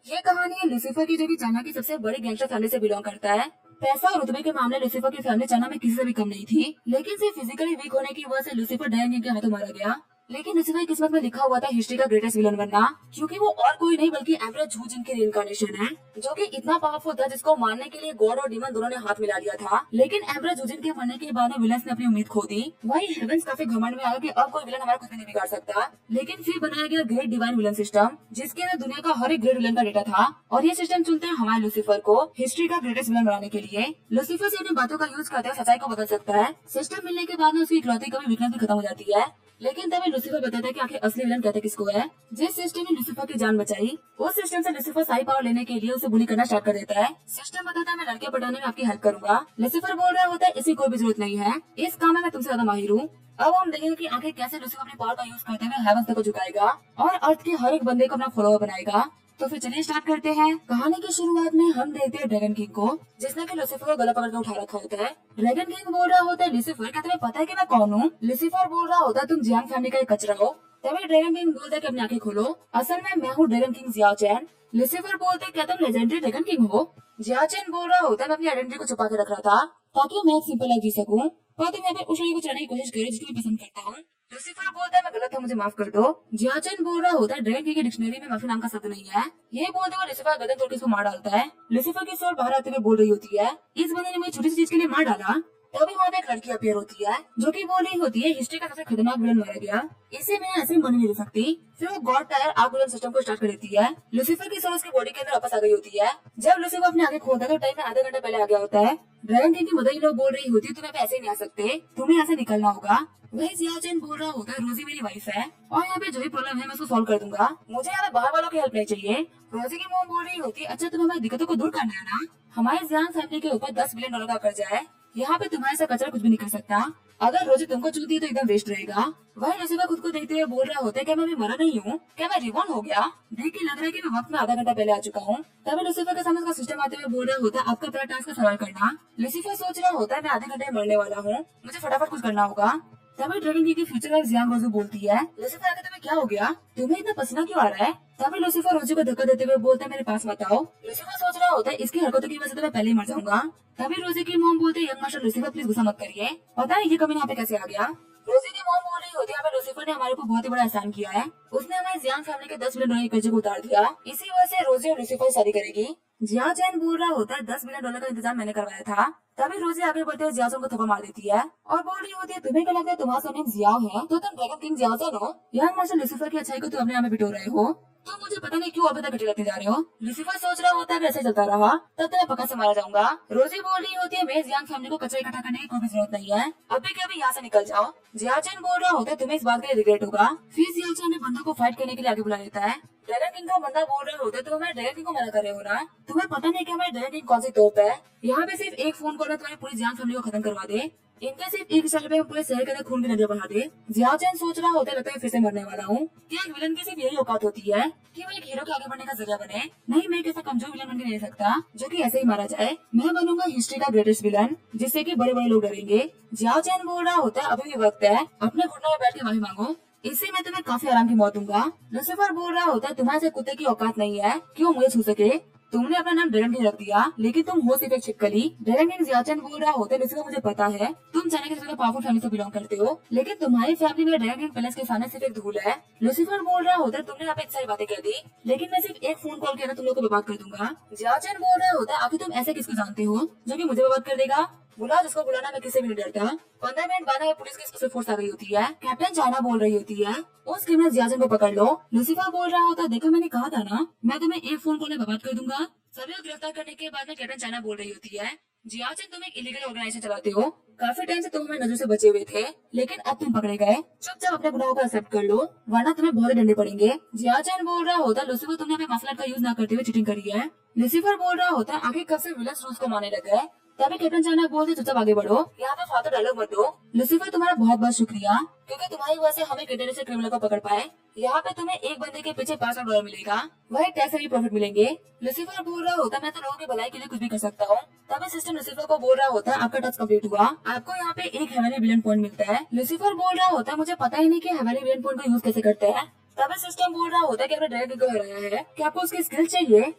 ये कहानी है लूसीफर की, जो कि चाइना की सबसे बड़ी गैंगस्टर फैमिली से बिलोंग करता है। पैसा और रुतबे के मामले लूसीफर की फैमिली चाइना में किसी से भी कम नहीं थी, लेकिन सिर्फ फिजिकली वीक होने की वजह से लूसीफर ड्रैगन के हाथों मारा गया। लेकिन लूसीफर की किस्मत में लिखा हुआ था हिस्ट्री का ग्रेटेस्ट विलन बनना, क्योंकि वो और कोई नहीं बल्कि एम्परर झू जिन की रीइंकार्नेशन है, जो कि इतना पावरफुल था जिसको मारने के लिए गॉड और डीमन दोनों ने हाथ मिला लिया था। लेकिन एम्परर झू जिन के मरने के बाद में विलन्स ने अपनी उम्मीद खो दी। वही हेवेंस काफी घमंड में आया कि अब कोई विलन हमारा कुछ भी नहीं बिगाड़ सकता। लेकिन फिर बनाया गया ग्रेट डिवाइन विलन सिस्टम, जिसके अंदर दुनिया का हर एक ग्रेट विलन का डेटा था, और ये सिस्टम चुनते हैं हमारे लूसीफर को हिस्ट्री का ग्रेटेस्ट विलन बनाने के लिए। लूसीफर से अपनी बातों का यूज करते हुए सच्चाई को बदल सकता है। सिस्टम मिलने के बाद में उसकी इकलौती कभी वीकनेस भी खत्म हो जाती है। लेकिन तभी लूसीफर बताता है कि आखिर असली विलन कहते किसको है। जिस सिस्टम ने लूसीफर की जान बचाई, उस सिस्टम से लूसीफर सारी पावर लेने के लिए उसे बुली करना स्टार्ट कर देता है। सिस्टम बताता है मैं लड़के पटाने में आपकी हेल्प करूंगा। लूसीफर बोल रहा होता है इसकी कोई भी जरूरत नहीं है, इस काम में मैं तुमसे ज्यादा माहिर हूँ। अब हम देखेंगे कि आखिर कैसे लूसीफर अपनी पावर का यूज करते हुए हेवंस तक को झुकाएगा और अर्थ के हर एक बंदे को अपना फॉलोअर बनाएगा। तो फिर चलिए स्टार्ट करते हैं। कहानी की शुरुआत में हम देखते हैं ड्रैगन किंग को, जिसने कि लूसीफर को गला पकड़ के उठा रखा होता है। ड्रैगन किंग बोल रहा होता है लूसीफर, क्या तुम्हें पता है कि मैं कौन हूँ? लूसीफर बोल रहा होता है तुम जियांग फैमिली का एक कचरा हो। तभी ड्रैगन किंग बोलता है कि अपनी आंखें खोलो, असल में मैं हूँ ड्रैगन किंग जियाओ चैन। लूसीफर बोलते हैं क्या तुम लेजेंडरी ड्रैगन किंग हो? जियाओ चैन बोल रहा होता है मैं अपनी आइडेंटिटी को छुपा के रख रहा था ताकि मैं एक सिंपल लाइफ जी सकूं, पर तुम यहाँ पे उस लड़की को चढ़ने की कोशिश करो जिसको मैं पसंद करता हूँ। लूसीफर बोलता है मैं गलत हूँ, मुझे माफ कर दो। जियाओ चैन बोल रहा होता है ड्रैगन किंग की डिक्शनरी में माफी नाम का शब्द नहीं है। ये बोलते हुए लूसीफर गर्दन तोड़ के उसको मार डालता है। लूसीफर की सोल बाहर आते हुए बोल रही होती है इस बंदे ने मुझे छोटी सी चीज के लिए मार डाला। तभी वहाँ पे एक लड़की अपीयर होती है, जो कि बोल रही होती है हिस्ट्री का सबसे खतरनाक विलन मारा गया, इसे मैं ऐसे मन नहीं दे सकती। फिर वो गॉड टायर आग विलन सिस्टम को स्टार्ट कर देती है। लूसीफर की सोल उसकी बॉडी के अंदर वापस आ गई होती है। जब लूसीफर अपने आगे खोलता है तो टाइम में आधा घंटा पहले आ गया होता है। ड्रैगन किंग की मदर इन लॉ बोल रही होती है तुम यहाँ पे ऐसे ही नहीं आ सकते, तुम्हें यहाँ से निकलना होगा। वही जियाओ चैन बोल रहा होता है रोजी मेरी वाइफ है और यहाँ पे जो भी प्रॉब्लम है मैं उसको सॉल्व कर दूंगा, मुझे यहाँ पे बाहर वालों की हेल्प नहीं चाहिए। रोजी की मॉम बोल रही होती है अच्छा तुम्हें हमारी दिक्कतों को दूर करना है ना, हमारे जियांग फैमिली के ऊपर $10 बिलियन का कर्जा है, यहाँ पे तुम्हारे साथ कचरा कुछ भी नहीं कर सकता। अगर रोजी तुमको चूती है तो एकदम वेस्ट रहेगा। वही लूसीफर खुद को देखते हुए बोल रहा होता है क्या मैं अभी मरा नहीं हूँ, क्या मैं रिबॉर्न हो गया? देख के लग रहा है कि मैं वक्त में आधा घंटा पहले आ चुका हूँ। तभी लूसीफर के सामने उसका सिस्टम आते हुए बोल रहा होता है आपका पहला टास्क सवाल करना। लूसीफर सोच रहा होता है मैं आधे घंटे में मरने वाला हूँ, मुझे फटाफट कुछ करना होगा। तभी ड्रैगन किंग की फ्यूचर वाइफ जियांग रोजी बोलती है लूसीफर आगे तुम्हें क्या हो गया, तुम्हें इतना पसीना क्यों आ रहा है? तभी लूसीफर रोजी को धक्का देते हुए बोलता है मेरे पास मत आओ। लूसीफर सोच रहा होता है इसकी हरकतों की वजह से तो मैं पहले ही मर जाऊंगा। तभी रोजी की मॉम बोलते यंग मास्टर लूसीफर प्लीज गुस्सा मत करिए, पता है ये कभी यहाँ पे कैसे आ गया? रोजी की मॉम बोल रही होती है लूसीफर ने हमारे ऊपर बहुत ही बड़ा एहसान किया है, उसने हमारे जियांग फैमिली के $10 बिलियन के कर्जे को उतार दिया, इसी वजह से रोजी और लूसीफर शादी करेगी। जियाओ चैन बोल रहा होता है $10 बिलियन का इंतजाम मैंने करवाया था। तभी रोजी आगे बढ़ते हुए जियाओ चैन को थप्पड़ मार देती है और बोल रही होती है तुम्हें क्या लगता है तुम्हारा नेम जियाओ है तो तुम ड्रैगन किंग जियाओ चैन हो? यंग मास्टर लूसीफर की अच्छाई को तुम अपने यहाँ में बिटो रहे हो, तो मुझे पता नहीं क्यों अभी तक घटे रहते जा रहे हो। लूसीफर सोच रहा होता है ऐसे चलता रहा तब तो मैं पक्का से मारा जाऊंगा। रोजी बोल रही होती है मेरे जियांग फैमिली को कचरा इकट्ठा करने की कोई भी जरूरत नहीं है, अभी के अभी यहाँ से निकल जाओ। जियाओ चैन बोल रहा होता है तुम्हें इस बात के लिए रिग्रेट होगा। फिर जियाओ चैन ने बंदा को फाइट करने के लिए आगे बुला लेता है। ड्रैगन किंग का बंदा बोल रहा होता है तुम हमारे ड्रैगन किंग को मना कर रहे हो ना, तुम्हें पता नहीं कि हमारे ड्रैगन किंग कौन सी तोप है, यहाँ पे सिर्फ एक फोन कॉल में तुम्हारी पूरी जियांग फैमिली को खत्म करवा दे, इनके सिर्फ एक इशारे पे पूरे शहर के अंदर खून की नदियां बहा दे। जियाओ चैन सोच रहा होता है लगता है फिर से मरने वाला हूँ। क्या एक विलन की सिर्फ यही औकात होती है कि वो एक हीरो के आगे बढ़ने का जरिया बने? नहीं, मैं कैसा कमजोर विलन बन के नहीं सकता जो कि ऐसे ही मारा जाए, मैं बनूंगा हिस्ट्री का ग्रेटेस्ट विलन जिससे कि बड़े बड़े लोग डरेंगे। जियाओ चैन बोल रहा होता है अभी भी वक्त है, अपने घुटनों में बैठ के माफी मांगो, इससे मैं तुम्हें काफी आराम की मौत दूंगा। लूसीफर बोल रहा होता है तुम्हारे से कुत्ते की औकात नहीं है क्यों मुझे छू सके, तुमने अपना नाम ड्रैगन किंग रख दिया लेकिन तुम हो सिर्फ एक छिपकली। ड्रैगन किंग जियाओ चैन बोल रहा होता है लूसीफर मुझे पता है तुम चाइना की सबसे पावरफुल फैमिली से बिलोंग करते हो, लेकिन तुम्हारी फैमिली में ड्रैगन किंग पैलेस के सामने सिर्फ एक धूल है। लूसीफर बोल रहा होता है तुमने यहाँ पे इतनी सारी बातें कर दी लेकिन मैं सिर्फ एक फोन कॉल के अंदर तुम लोग को बर्बाद कर दूंगा। जियाओ चैन बोल रहा होता है आखिर तुम ऐसे किसको जानते हो जो कि मुझे बर्बाद कर देगा? बुला जिसको बुलाना, मैं किसी भी नहीं डरता। 15 मिनट बाद में पुलिस की स्पेशल फोर्स आ गई होती है। कैप्टन चाइना बोल रही होती है उस क्रिमिनल जियाओ चैन को पकड़ लो। लूसीफर बोल रहा होता है देखो मैंने कहा था ना मैं तुम्हें एक फोन कॉल में बर्बाद कर दूंगा। सभी को गिरफ्तार करने के बाद में कैप्टन चाइना बोल रही होती है जियाओ चैन तुम एक इलीगल ऑर्गेनाइजेशन चलाते हो, काफी टाइम से तुम हमारी नजर से बचे हुए थे लेकिन अब तुम पकड़े गए, चुपचाप अपने गुनाहों को एक्सेप्ट कर लो वरना तुम्हें बहुत डंडे पड़ेंगे। जियाओ चैन बोल रहा होता है लूसीफर तुमने अपने मार्शल आर्ट का यूज न करते हुए चीटिंग करी है। लूसीफर बोल रहा होता है आखिर कब से विलन्स रूल्स को मानने लग गए। तभी कैप्टन चाइना बोलते चुपचाप आगे बढ़ो, यहाँ पे फालतू डायलॉग मत दो। लूसीफर तुम्हारा बहुत बहुत शुक्रिया क्योंकि तुम्हारी वजह से हम एक इंटरनेशनल क्रिमिनल को पकड़ पाए, यहाँ पे तुम्हें एक बंदे के पीछे $500 मिलेगा, वही टैक्स से भी प्रॉफिट मिलेंगे। लूसीफर बोल रहा होता मैं तो लोगों की भलाई के लिए कुछ भी कर सकता हूँ। तभी सिस्टम लूसीफर को बोल रहा होता है आपका टास्क कंप्लीट हुआ, आपको यहाँ पे एक हेवनली विलियन पॉइंट मिलता है। लूसीफर बोल रहा होता है मुझे पता ही नहीं कि हेवनली विलियन पॉइंट को यूज कैसे करते हैं। तभी सिस्टम बोल रहा होता है कि आपने ड्रैगन को हराया है, कि आपको उसकी स्किल चाहिए,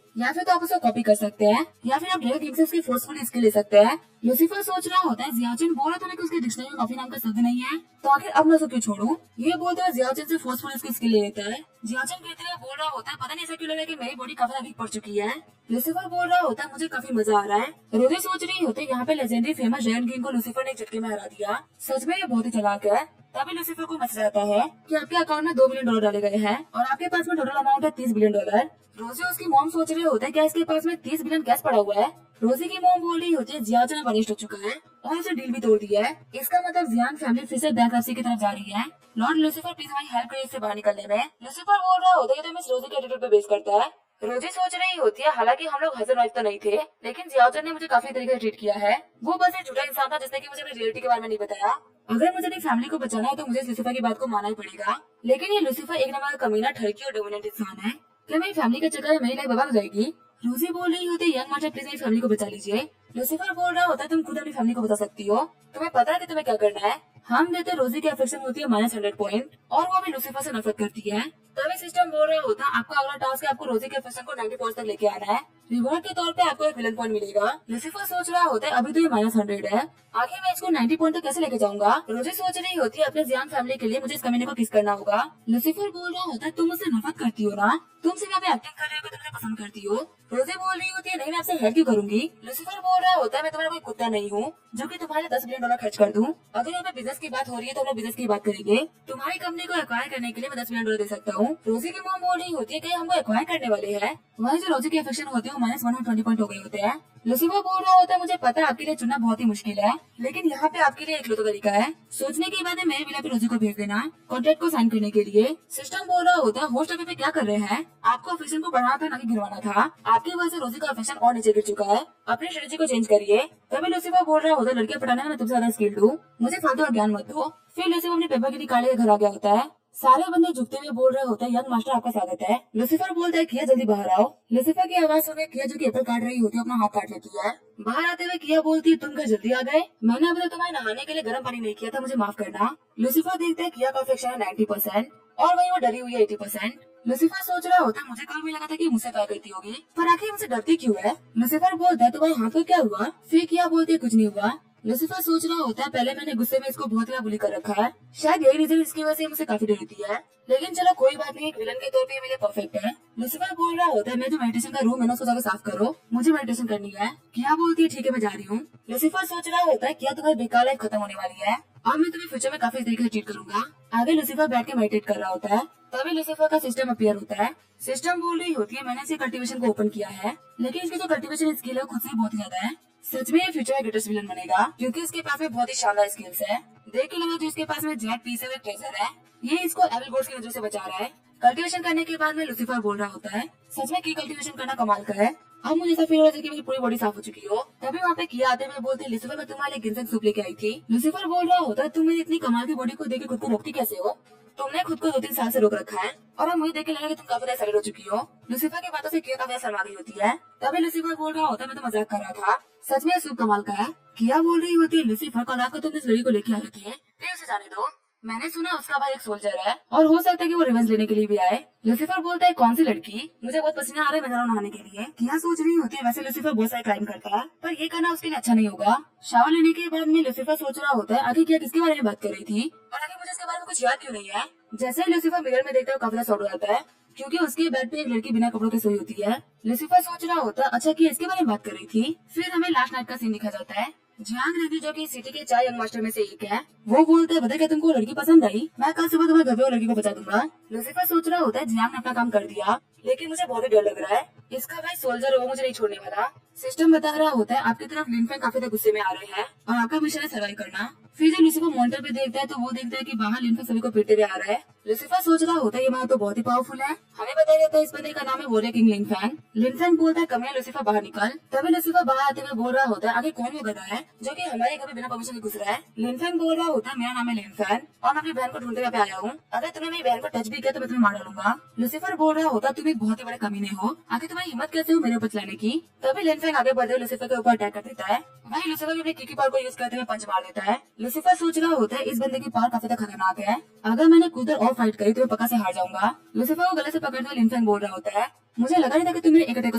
या फिर तो आप उसको कॉपी कर सकते हैं, या फिर आप ड्रैगन से उसकी फोर्सफुली स्किल ले सकते हैं। लूसीफर सोच रहा होता है जियाचन बोल रहा था कि उसके डिक्शनरी में कॉफी नाम का शब्द नहीं है, तो आखिर अब मैं उसको क्यों छोड़ूं। ये बोलते हुए जियाचन से फोर्सफुली उसकी स्किल ले लेता है। जियाचन कहते हुए बोल रहा होता है पता नहीं ऐसा क्यों लग रहा है कि मेरी बॉडी काफी वीक पड़ चुकी है। लूसीफर बोल रहा होता है मुझे काफी मजा आ रहा है। रोजे सोच रही होते यहाँ पे लेजेंडरी फेमस ड्रैगन किंग को लूसीफर ने एक झटके में हरा दिया। सच में ये बहुत ही चालाक है। तभी लूसीफर को मच जाता है कि आपके अकाउंट में $2 बिलियन डाले गए हैं और आपके पास में टोटल अमाउंट है $30 बिलियन। रोजी उसकी मॉम सोच रहे होते हैं क्या इसके पास में 30 बिलियन कैश पड़ा हुआ है। रोजी की मॉम बोल रही होती है जियाचन वरिष्ठ हो चुका है और उसे डील भी तोड़ दिया है। इसका मतलब जियान फैमिली फिर से बैंकरप्सी की तरफ जा रही है। लॉर्ड लूसीफर प्लीज हमारी हेल्प करिए इससे बाहर निकलने में। लूसीफर बोल रहा होता है तो मिस रोजी के एटीट्यूड पे बेस करता है। रोजी सोच रही होती है हालांकि हम लोग हस्बैंड वाइफ तो नहीं थे, लेकिन जियाचन ने मुझे काफी तरीके से ट्रीट किया है। वो बस एक झूठा इंसान था जिसने कि मुझे अपनी रियलिटी के बारे में नहीं बताया। अगर मुझे अपनी फैमिली को बचाना है तो मुझे लूसीफर की बात को मानना ही पड़ेगा। लेकिन ये लूसीफर एक नंबर का कमीना, ठरकी और डोमिनेंट इंसान है। क्या मेरी फैमिली के चक्कर में मेरी लाइफ बर्बाद हो जाएगी। रोजी बोल रही होती है यंग मास्टर प्लीज मेरी फैमिली को बचा लीजिए। लूसीफर बोल रहा होता है तुम खुद अपनी फैमिली को बचा सकती हो, तुम्हें पता है कि तुम्हें क्या करना है। हम देते रोजी की अफेक्शन होती है -100 पॉइंट और वो भी लूसीफर से नफरत करती है। तभी सिस्टम बोल रहा होता है आपका अगला टास्क है आपको रोजी के अफेक्शन को 90 पॉइंट तक लेके आना है। रिवॉर्ड के तौर पे आपको एक विलन पॉइंट मिलेगा। लूसीफर सोच रहा होता है अभी तो ये -100 है, आखिर मैं इसको 90 पॉइंट तक कैसे लेके जाऊंगा। रोजी सोच रही होती है अपने जियान फैमिली के लिए मुझे इस कमीने को किस करना होगा। लूसीफर बोल रहा होता है तुम मुझसे नफरत करती हो ना, तुम सिर्फ यहाँ पे एक्टिंग कर रहे हो कि तुम मुझे पसंद करती हो। रोजी बोल रही होती है नहीं मैं आपसे हेल्प क्यों करूंगी। लूसीफर बोल रहा होता है मैं तुम्हारा कोई कुत्ता नहीं हूँ जो कि तुम्हारे $10 बिलियन खर्च कर दूं। अगर यहाँ पे बिजनेस की बात हो रही है तो हम लोग बिजनेस की बात करेंगे। तुम्हारी कंपनी को एक्वायर करने के लिए मैं $10 बिलियन दे सकता हूँ। रोजी की मॉम बोल रही होती है कि हमको एक्वायर करने वाले हैं। वही जो रोजी के अफेक्शन होते हैं वो -120 पॉइंट हो गए होते हैं। लूसीफर बोल रहा होता है मुझे पता है आपके लिए चुनना बहुत ही मुश्किल है, लेकिन यहाँ पे आपके लिए इकलौता तरीका है। सोचने के बाद मेरे बिना पे रोजी को भेज देना कॉन्ट्रैक्ट को साइन करने के लिए। सिस्टम बोल रहा होता है होस्ट अभी पे क्या कर रहे हैं, आपको अफेक्शन को बढ़ाना था ना कि गिरवाना था। आपकी वजह से रोजी का अफेक्शन और नीचे गिर चुका है, अपनी स्ट्रेटेजी को चेंज करिए। तभी लूसीफर बोल रहा होता है लड़कियां पटाने में मैं तुमसे ज्यादा स्किल्ड हूँ, मुझे फालतू का ज्ञान मत दो। फिर लूसीफर अपने पेपर की निकाले के घर आ गया होता है। सारे बंदे झुकते हुए बोल रहे होते हैं यंग मास्टर आपका स्वागत है। लूसीफर बोलता है किया जल्दी बाहर आओ। लूसीफर की आवाज सुनकर किया जो कि एप्पल काट रही होती है अपना हाथ काट लेती है। बाहर आते हुए किया बोलती है तुम घर जल्दी आ गए, मैंने अभी तक तुम्हारे नहाने के लिए गर्म पानी नहीं किया था, मुझे माफ करना। लूसीफर देखता है किया का अफेक्शन है 90% और वही वो डरी हुई है 80%। लूसीफर सोच रहा होता है मुझे कल भी लगा था कि मुझसे प्यार करती होगी, पर आखिर मुझसे डरती क्यों है। लूसीफर बोलता है तुम्हारे हाथ को क्या हुआ। फिर किया बोलती है कुछ नहीं हुआ। लूसीफर सोच रहा होता है पहले मैंने गुस्से में इसको बहुत ही बुली कर रखा है, शायद यही रीजन इसकी वजह से मुझे काफी डरती है, लेकिन चलो कोई बात नहीं, एक विलन के तौर पे ये मेरे लिए परफेक्ट है। लूसीफर बोल रहा होता है मैं जो मेडिटेशन का रूम है ना उसको जाकर साफ करो, मुझे मेडिटेशन करनी है। किया बोलती है ठीक है मैं जा रही हूँ। लूसीफर सोच रहा होता है क्या तुम्हारी बेकार लाइफ खत्म होने वाली है और मैं तुम्हें फ्यूचर में काफी तरीके से ट्रीट करूंगा। आगे लूसीफर बैठ के मेडिटेट कर रहा होता है। तभी लूसीफर का सिस्टम अपीयर होता है। सिस्टम बोल रही होती है मैंने इसे कल्टीवेशन को ओपन किया है, लेकिन इसकी जो कल्टीवेशन स्किल है खुद से बहुत ही ज्यादा है। सच में ये फ्यूचर का ग्रेटेस्ट विलन बनेगा क्योंकि इसके पास में बहुत ही शानदार स्किल्स है। देख के लगा जो इसके पास में जेट पीस है ट्रेजर है, ये इसको एविल गोड्स की नजर से बचा रहा है। कल्टीवेशन करने के बाद में लूसीफर बोल रहा होता है सच में की कल्टीवेशन करना कमाल का है, अब मुझे ऐसा फील हो रहा है कि मेरी पूरी बॉडी साफ हो चुकी हो। तभी वहाँ पे किया आते हुए बोलते लूसीफर मैं तुम्हारे लिए गिनसेंग सूप लेके आई थी। लूसीफर बोल रहा होता है तुम मेरी इतनी कमाल की बॉडी को देख के खुद को रोकती कैसे हो, तुमने खुद को 2-3 साल से रोक रखा है और अब मुझे देख के लगा कि तुम काफी ज्यादा सैलेड हो चुकी हो। लूसीफर की बातों से किया काफी ज्यादा शर्मा गई होती है। तभी लूसीफर बोल रहा होता है मैं तो मजाक कर रहा था, सच में सूप कमाल का है। किया बोल रही होती है लूसीफर कल रात को तुम इस लड़की को लेके आए थे, प्लीज उसे जाने दो, मैंने सुना उसका भाई एक सोल्जर है और हो सकता है कि वो रिवेंज लेने के लिए भी आए। लूसीफर बोलता है कौन सी लड़की, मुझे बहुत पसीना आ रहा है, मैं जा रहा हूं नहाने के लिए। किया सोच रही होती है वैसे लूसीफर बहुत सारे क्राइम करता है पर ये करना उसके लिए अच्छा नहीं होगा। शावर लेने के बाद में लूसीफर सोच रहा होता है आगे किया किसके बारे में बात कर रही थी और आगे मुझे इसके बारे में कुछ याद क्यों नहीं है। जैसे ही लूसीफर मिरर में देखता है काफी ज्यादा सॉर्ट हो जाता है क्योंकि उसके बेड पे एक लड़की बिना कपड़ों के सोई होती है। लूसीफर सोच रहा होता है अच्छा कि इसके बारे में बात कर रही थी। फिर हमें लास्ट नाइट का सीन दिखा जाता है। जियांग रेड्डी जो कि सिटी के 4 यंग मास्टर में से एक है, वो बोलते हैं बता क्या तुमको लड़की पसंद आई, मैं कल सुबह तुम्हारे घर पे वो लड़की को बचा दूंगा। लूसीफर सोच रहा होता है जियांग ने अपना काम कर दिया लेकिन मुझे बहुत ही डर लग रहा है, इसका भाई सोल्जर है वो मुझे नहीं छोड़ने वाला। सिस्टम बता रहा होता है आपकी तरफ लिनफेंग काफी ज्यादा गुस्से में आ रहे हैं और आपका मिशन है सर्वाइव करना। फिर जब लूसीफर मॉनिटर पे देखता है तो वो देखता है कि बाहर लिनफेंग सभी को पीटते हुए आ रहा है। लूसीफर सोच रहा होता है ये माँ तो बहुत ही पावरफुल है, हमें बताया जाता है इस बंदे का नाम है वॉरियर किंग लिनफेंग। लिनफेंग बोलता है कमियां लूसीफर बाहर निकल। तभी लूसीफर बाहर आते हुए बोल रहा होता है आगे कौन वो गधा है जो कि हमारे घर में बिना परमिशन के घुस रहा है। लिनफेंग बोल रहा होता है मेरा नाम है लिनफेंग और मैं अपनी बहन को ढूंढते हुए आया हूँ, अगर तुमने मेरी बहन को टच भी किया तो मैं तुम्हें मार डालूंगा। लूसीफर बोल रहा होता तुम एक बहुत ही बड़े कमीने हो, आगे तुम्हारी हिम्मत कैसे हो मेरे ऊपर चलाने की। तभी लिनफेंग आगे बढ़ते हुए लूसीफर के ऊपर अटैक कर देता है। वही लूसीफर अपने किकी पावर को यूज करते हुए पंच मार देता है। लूसीफर सोच रहा होता है इस बंदे की पावर काफी ज्यादा खतरनाक है, अगर मैंने कुछ देर और फाइट करी तो मैं पक्का से हार जाऊंगा। लूसीफर को गले से पकड़ते हुए लिनफेंग बोल रहा होता है, मुझे लगा नहीं था कि तुम मेरे एक अटैक को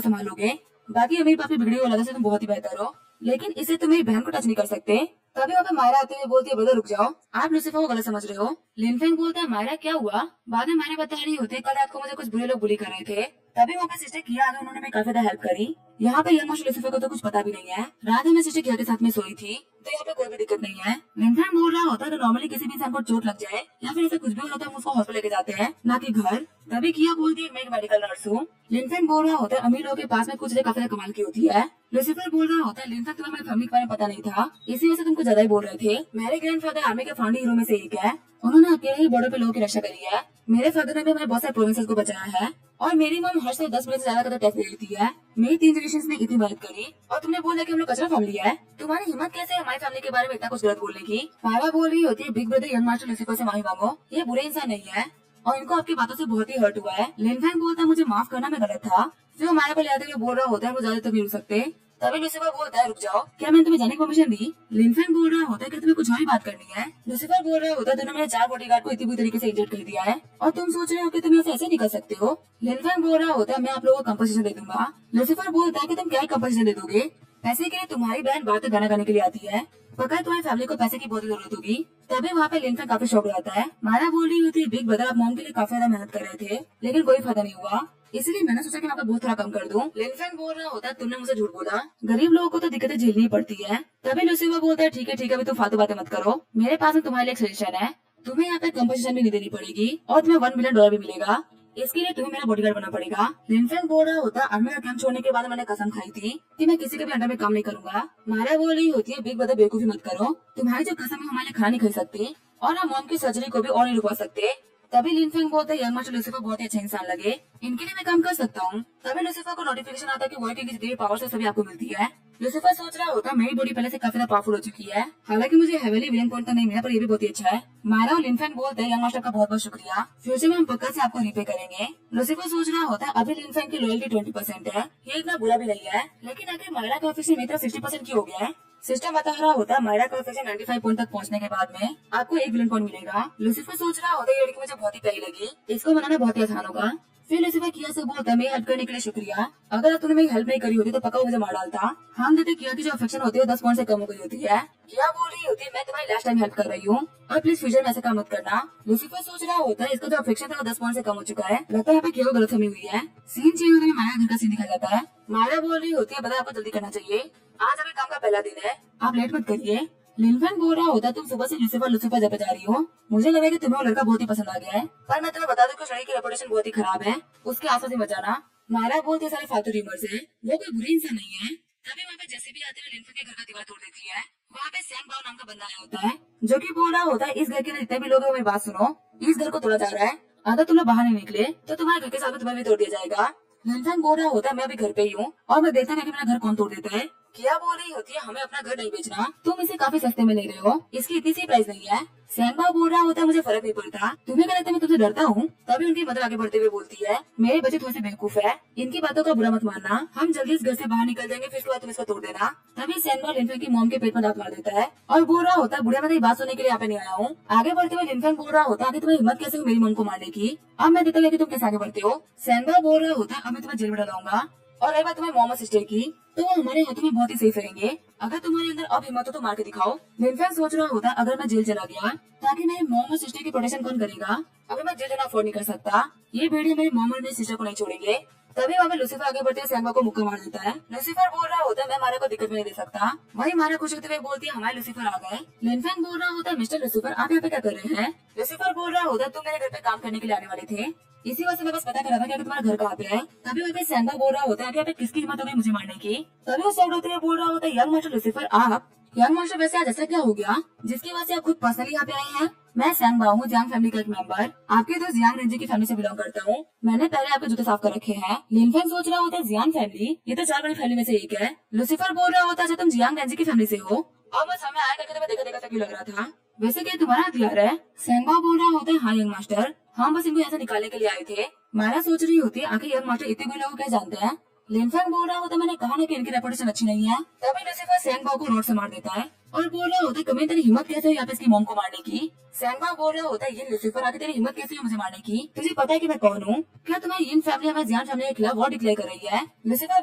संभालोगे, बाकी अमीर पापी बिगड़ी हो लगा से तुम बहुत ही बेहतर हो, लेकिन इससे तुम मेरी बहन को टच नहीं कर सकते। तभी वहाँ पे मायरा आते हुए बोलती है, ब्रदर रुक जाओ, आप लूसीफर को गलत समझ रहे हो। लिनफेंग बोलता है, मायरा क्या हुआ? बाद में मायरा बता रही होती है, कल रात को मुझे कुछ बुरे लोग बुली कर रहे थे, तभी वहाँ पे सिस्टर किया आगे उन्होंने भी काफी ज्यादा हेल्प करी। यहाँ पे यंग मास्टर लूसीफर को तो कुछ पता भी नहीं है, रात में मैं सिस्टर किया के साथ में सोई थी, तो यहाँ पे कोई भी दिक्कत नहीं है। लिनफेंग बोल रहा होता है कि नॉर्मली किसी भी इंसान को चोट लग जाए या फिर ऐसा कुछ भी होता है हम उसको हॉस्पिटल लेके जाते हैं, ना कि घर। तभी किया बोलती है, मैं एक मेडिकल नर्स हूँ। लिनफेंग बोल रहा होता है, अमीर लोगों के पास में कुछ चीजें काफी ज्यादा कमाल की होती है। लूसीफर बोल रहा होता है, लिनफेंग तुम्हें मेरी फैमिली के बारे में पता नहीं था, इसी वजह से तुमको ज्यादा ही बोल रहे थे। मेरे ग्रैंडफादर आर्मी के फाउंडिंग हीरो में से एक है, उन्होंने अकेले ही बॉर्डर पे लोगों की रक्षा करी है। मेरे फादर ने भी हमारे बहुत सारे प्रोविंसेस को बचाया है, और मेरी मॉम हर साल 10 मिलियन से ज्यादा का टैक्स दे देती है। मेरी 3 जनरेशन ने इतनी मदद करी, और तुमने बोला कि हम लोग कचरा फैमिली है। तुम्हारी हिम्मत कैसे है हमारी फैमिली के बारे में इतना कुछ गलत बोलने की? मारा बोल रही होती है, big brother young master Lucifer से माफी मांगो, ये बुरे इंसान नहीं है और इनको आपकी बातों से बहुत ही हर्ट हुआ है। लिनफेंग बोलता है, मुझे माफ करना, मैं गलत था। फिर वो मारा को ले आते हुए बोल रहा होता है, वो ज्यादा तो नहीं रुक सकते। तभी लूसीफर बोलता है, रुक जाओ, क्या मैंने तुम्हें जाने की परमिशन दी? लिनफेंग बोल रहा होता है कि तुम्हें कुछ और ही बात करनी है। लूसीफर बोल रहा होता है, तुमने मेरे 4 बॉडीगार्ड को इतनी बुरी तरीके से इंजर्ड कर दिया है और तुम सोच रहे हो कि तुम ऐसे नहीं कर सकते हो। लिनफेंग बोल रहा होता है, मैं आप लोगों को कंपनसेशन दे दूंगा। लूसीफर बोलता है कि तुम क्या कंपनसेशन दे दोगे? पैसे के लिए तुम्हारी बहन बात गाना गाने के लिए आती है, पक्का तुम्हारी फैमिली को पैसे की बहुत जरूरत होगी। तभी वहाँ पे लिनफेंग काफी शॉक हो जाता है। मारा बोल रही होती है, बिग ब्रदर आप मॉम के लिए काफी ज्यादा मेहनत कर रहे थे, लेकिन कोई फायदा नहीं हुआ, इसलिए मैंने सोचा कि मैं आपका बहुत थोड़ा कम कर दूं। लिनफेंग बोल रहा होता है, तुमने मुझे झूठ बोला, गरीब लोगों को तो दिक्कतें झेलनी पड़ती है। तभी लूसीफर बोलता है, ठीक है अभी तो फालतू बातें मत करो, मेरे पास में तुम्हारे लिए एक सजेशन है, तुम्हें यहाँ पे कंपनसेशन भी नहीं देनी पड़ेगी और तुम्हें $1 मिलियन भी मिलेगा, इसके लिए तुम्हें मेरा बॉडीगार्ड बनना पड़ेगा। लिनफेंग बोल रहा होता है, आर्मी का कैंप छोड़ने के बाद मैंने कसम खाई थी कि मैं किसी के भी अंडर में काम नहीं करूंगा। मारा बोल रही होती है, बिग ब्रदर बेवकूफी मत करो, तुम्हारी जो कसम है हमारे लिए खाना नहीं खा सकती और हम मॉम की सर्जरी को भी और नहीं रुकवा सकते। तभी लिनफेंग बोलते हैं, यंग मास्टर लूसीफर बहुत ही अच्छा इंसान लगे, इनके लिए मैं काम कर सकता हूँ। तभी लूसीफर को नोटिफिकेशन आता है कि वर्ल्ड की जितनी भी पावर है सभी आपको मिलती है। लूसीफर सोच रहा होता है, मेरी बॉडी पहले से काफी ज्यादा पावरफुल हो चुकी है, हालांकि मुझे हेवली विलन पॉइंट तो नहीं मिला, पर ये भी बहुत ही अच्छा है। मारा और लिनफेंग बोलते हैं, यंग मास्टर का बहुत बहुत शुक्रिया, फ्यूचर में हम पक्का से आपको रिपे करेंगे। लूसीफर सोच रहा होता है, अभी लिनफेंग की लॉयल्टी 20% है, ये इतना बुरा भी नहीं है, लेकिन आखिर मायरा का ऑफिस मेरी तरफ 60% की हो गया है। सिस्टम बता रहा होता है, मायरा का ऑफिस 95 पॉइंट तक पहुंचने के बाद में आपको 1 विलन पॉइंट मिलेगा। लूसीफर सोच रहा होता है, ये लड़की मुझे बहुत ही प्यारी लगी, इसको बनाना बहुत ही आसान होगा। फिर लूसीफर किया से बोलता है, मेरी हेल्प करने के लिए शुक्रिया, अगर तुमने मेरी हेल्प नहीं करी होती तो पक्का वो मुझे मार डालता। हम देते किया की जो अफेक्शन होती है 10 पॉइंट से कम हो गई होती है। किया बोल रही होती है, मैं तुम्हारी लास्ट टाइम हेल्प कर रही हूँ और प्लीज फ्यूचर में ऐसा काम मत करना। लूसीफर सोच रहा होता है, इसका जो अफेक्शन था वो 10 पॉइंट से कम हो चुका है, लगता है यहाँ पे किया गलत फहमी हुई है। सीन चेंज होने में मायरा घर का सीन दिखाया जाता है। मायरा बोल रही होती है, पता है आपको जल्दी करना चाहिए, आज अभी काम का पहला दिन है, आप लेट मत करिए। लिनफेंग बोल रहा होता है, तुम सुबह से लूसीफर जब जा रही हो, मुझे लगा कि तुम्हें वो लड़का बहुत ही पसंद आ गया है, पर मैं तुम्हें बता दूं कि उस लड़की की रेपुटेशन बहुत ही खराब है, उसके आसपास ही मत जाना। मारा बोलते सारे फालतू रूमर्स है, वो कोई बुरी इंसान नहीं है। तभी वहाँ पे जैसे भी आते हुए लिनफेंग के घर का दीवार तोड़ देती है। वहाँ पे सैंग बाओ नाम का बंदा आया होता है, जो कि बोल रहा होता है, इस घर के जितने भी लोग हैं मेरी बात सुनो, इस घर को तोड़ा जा रहा है, अगर तुम लोग बाहर नहीं निकले तो तुम्हारे घर के साथ में तुम्हें भी तोड़ दिया जाएगा। लिनफेंग बोल रहा होता है, मैं अभी घर पे ही हूँ और मैं देखता नहीं कि मेरा घर कौन तोड़ देता है। किया बोल रही होती है, हमें अपना घर नहीं बेचना, तुम इसे काफी सस्ते में ले रहे हो, इसकी इतनी सी प्राइस नहीं है। सैंगबा बोल रहा होता है, मुझे फर्क नहीं पड़ता, तुम्हें क्या लगता है मैं तुमसे डरता हूँ? तभी उनकी मदर आगे बढ़ते हुए बोलती है, मेरे बच्चे थोड़े से बेवकूफ है, इनकी बातों का बुरा मत मानना, हम जल्दी इस घर से बाहर निकल जाएंगे, फिर उसके बाद तुम इसको तोड़ देना। तभी सैंगबा लिनफेंग की मॉम के पेट में दांत मार देता है और बोल रहा होता है, बुढ़िया मैं तेरी बात सुनने के लिए यहाँ पे नहीं आया हूँ। आगे बढ़ते हुए लिनफेंग बोल रहा होता है, तुम्हें हिम्मत कैसे हुई मेरी मॉम को मारने की? अब मैं देखता कि तुम कैसे आगे बढ़ते हो। सैंगबा बोल रहा होता है, अब मैं तुम्हें जेल में डालूंगा, और रही बात तुम्हें मॉम और सिस्टर की, तो वो हमारे हाथों में बहुत ही सेफ रहेंगे, अगर तुम्हारे अंदर अब हिम्मत हो तो मार के दिखाओ। लिनफेंग सोच रहा होता है, अगर मैं जेल चला गया ताकि मेरे मॉम और सिस्टर की प्रोटेक्शन कौन करेगा? अभी मैं जेल जाना अफोर्ड नहीं कर सकता, ये भेड़िया मेरी मॉम और मेरी सिस्टर को नहीं छोड़ेंगे। तभी वहाँ पे लूसीफर आगे बढ़ते हुए सैंगबा को मुक्का मार देता है। लूसीफर बोल रहा होता है, मैं मारा को दिक्कत में नहीं दे सकता, वही मारा खुश होते हुए बोलती है, हमारे लूसीफर आ गए। लिनफेंग बोल रहा होता है, मिस्टर लूसीफर आप यहाँ पे क्या कर रहे हैं? लूसीफर बोल रहा होता है, तुम मेरे घर पे काम करने के लिए आने वाले थे, इसी वजह से मैं बस पता कर रहा था कि तुम्हारा घर कहाँ पे है। तभी वहाँ पे सैंगबा बोल रहा होता है, यहाँ पे किसकी हिम्मत हो गई मुझे मारने की? तभी वो सैंगबा होते हुए बोल रहा होता है, यंग मास्टर लूसीफर आप? यंग मास्टर वैसे आज ऐसा क्या हो गया जिसकी वजह से आप खुद पर्सनली यहाँ पे आए हैं? मैं सैंगबा हूँ, जियांग फैमिली का एक मेंबर, आपके दोस्त जियांग रेंजी की फैमिली से बिलोंग करता हूँ, मैंने पहले आपके जूते साफ कर रखे हैं। लिनफेंग सोच रहा होता है, जियांग फैमिली, ये तो 4 बड़ी फैमिली में से एक है। लूसीफर बोल रहा होता है, तुम जियांग रेंजी की फैमिली से हो, और बस हमें आया करके तुम्हें देखा देखा क्यों लग रहा था, वैसे क्या तुम्हारा हथियार है? सैंगबा बोल रहा होता है, हाँ यंग मास्टर, हम बस इनको यहाँ से निकालने के लिए आए थे। मारा सोच रही होती है, आखिर यंग मास्टर इतने भी लोग क्या जानते हैं? लिनफेंग बोल रहा होता है, मैंने कहा ना कि इनकी रेपुटेशन अच्छी नहीं है। तभी लूसीफर सैंगबा को नोट से मार देता है। और बोल रहा होता है कमी तेरी हिम्मत कैसे हुई यहाँ पे इसकी मॉम को मारने की। सैंगबा बोल रहा होता है ये लूसीफर आके तेरी हिम्मत कैसे हुई मुझे मारने की, तुझे पता है कि मैं कौन हूँ, क्या तुम्हारी इन फैमिली हमारे जियान फैमिली के खिलाफ वॉर डिक्लेयर कर रही है। लूसीफर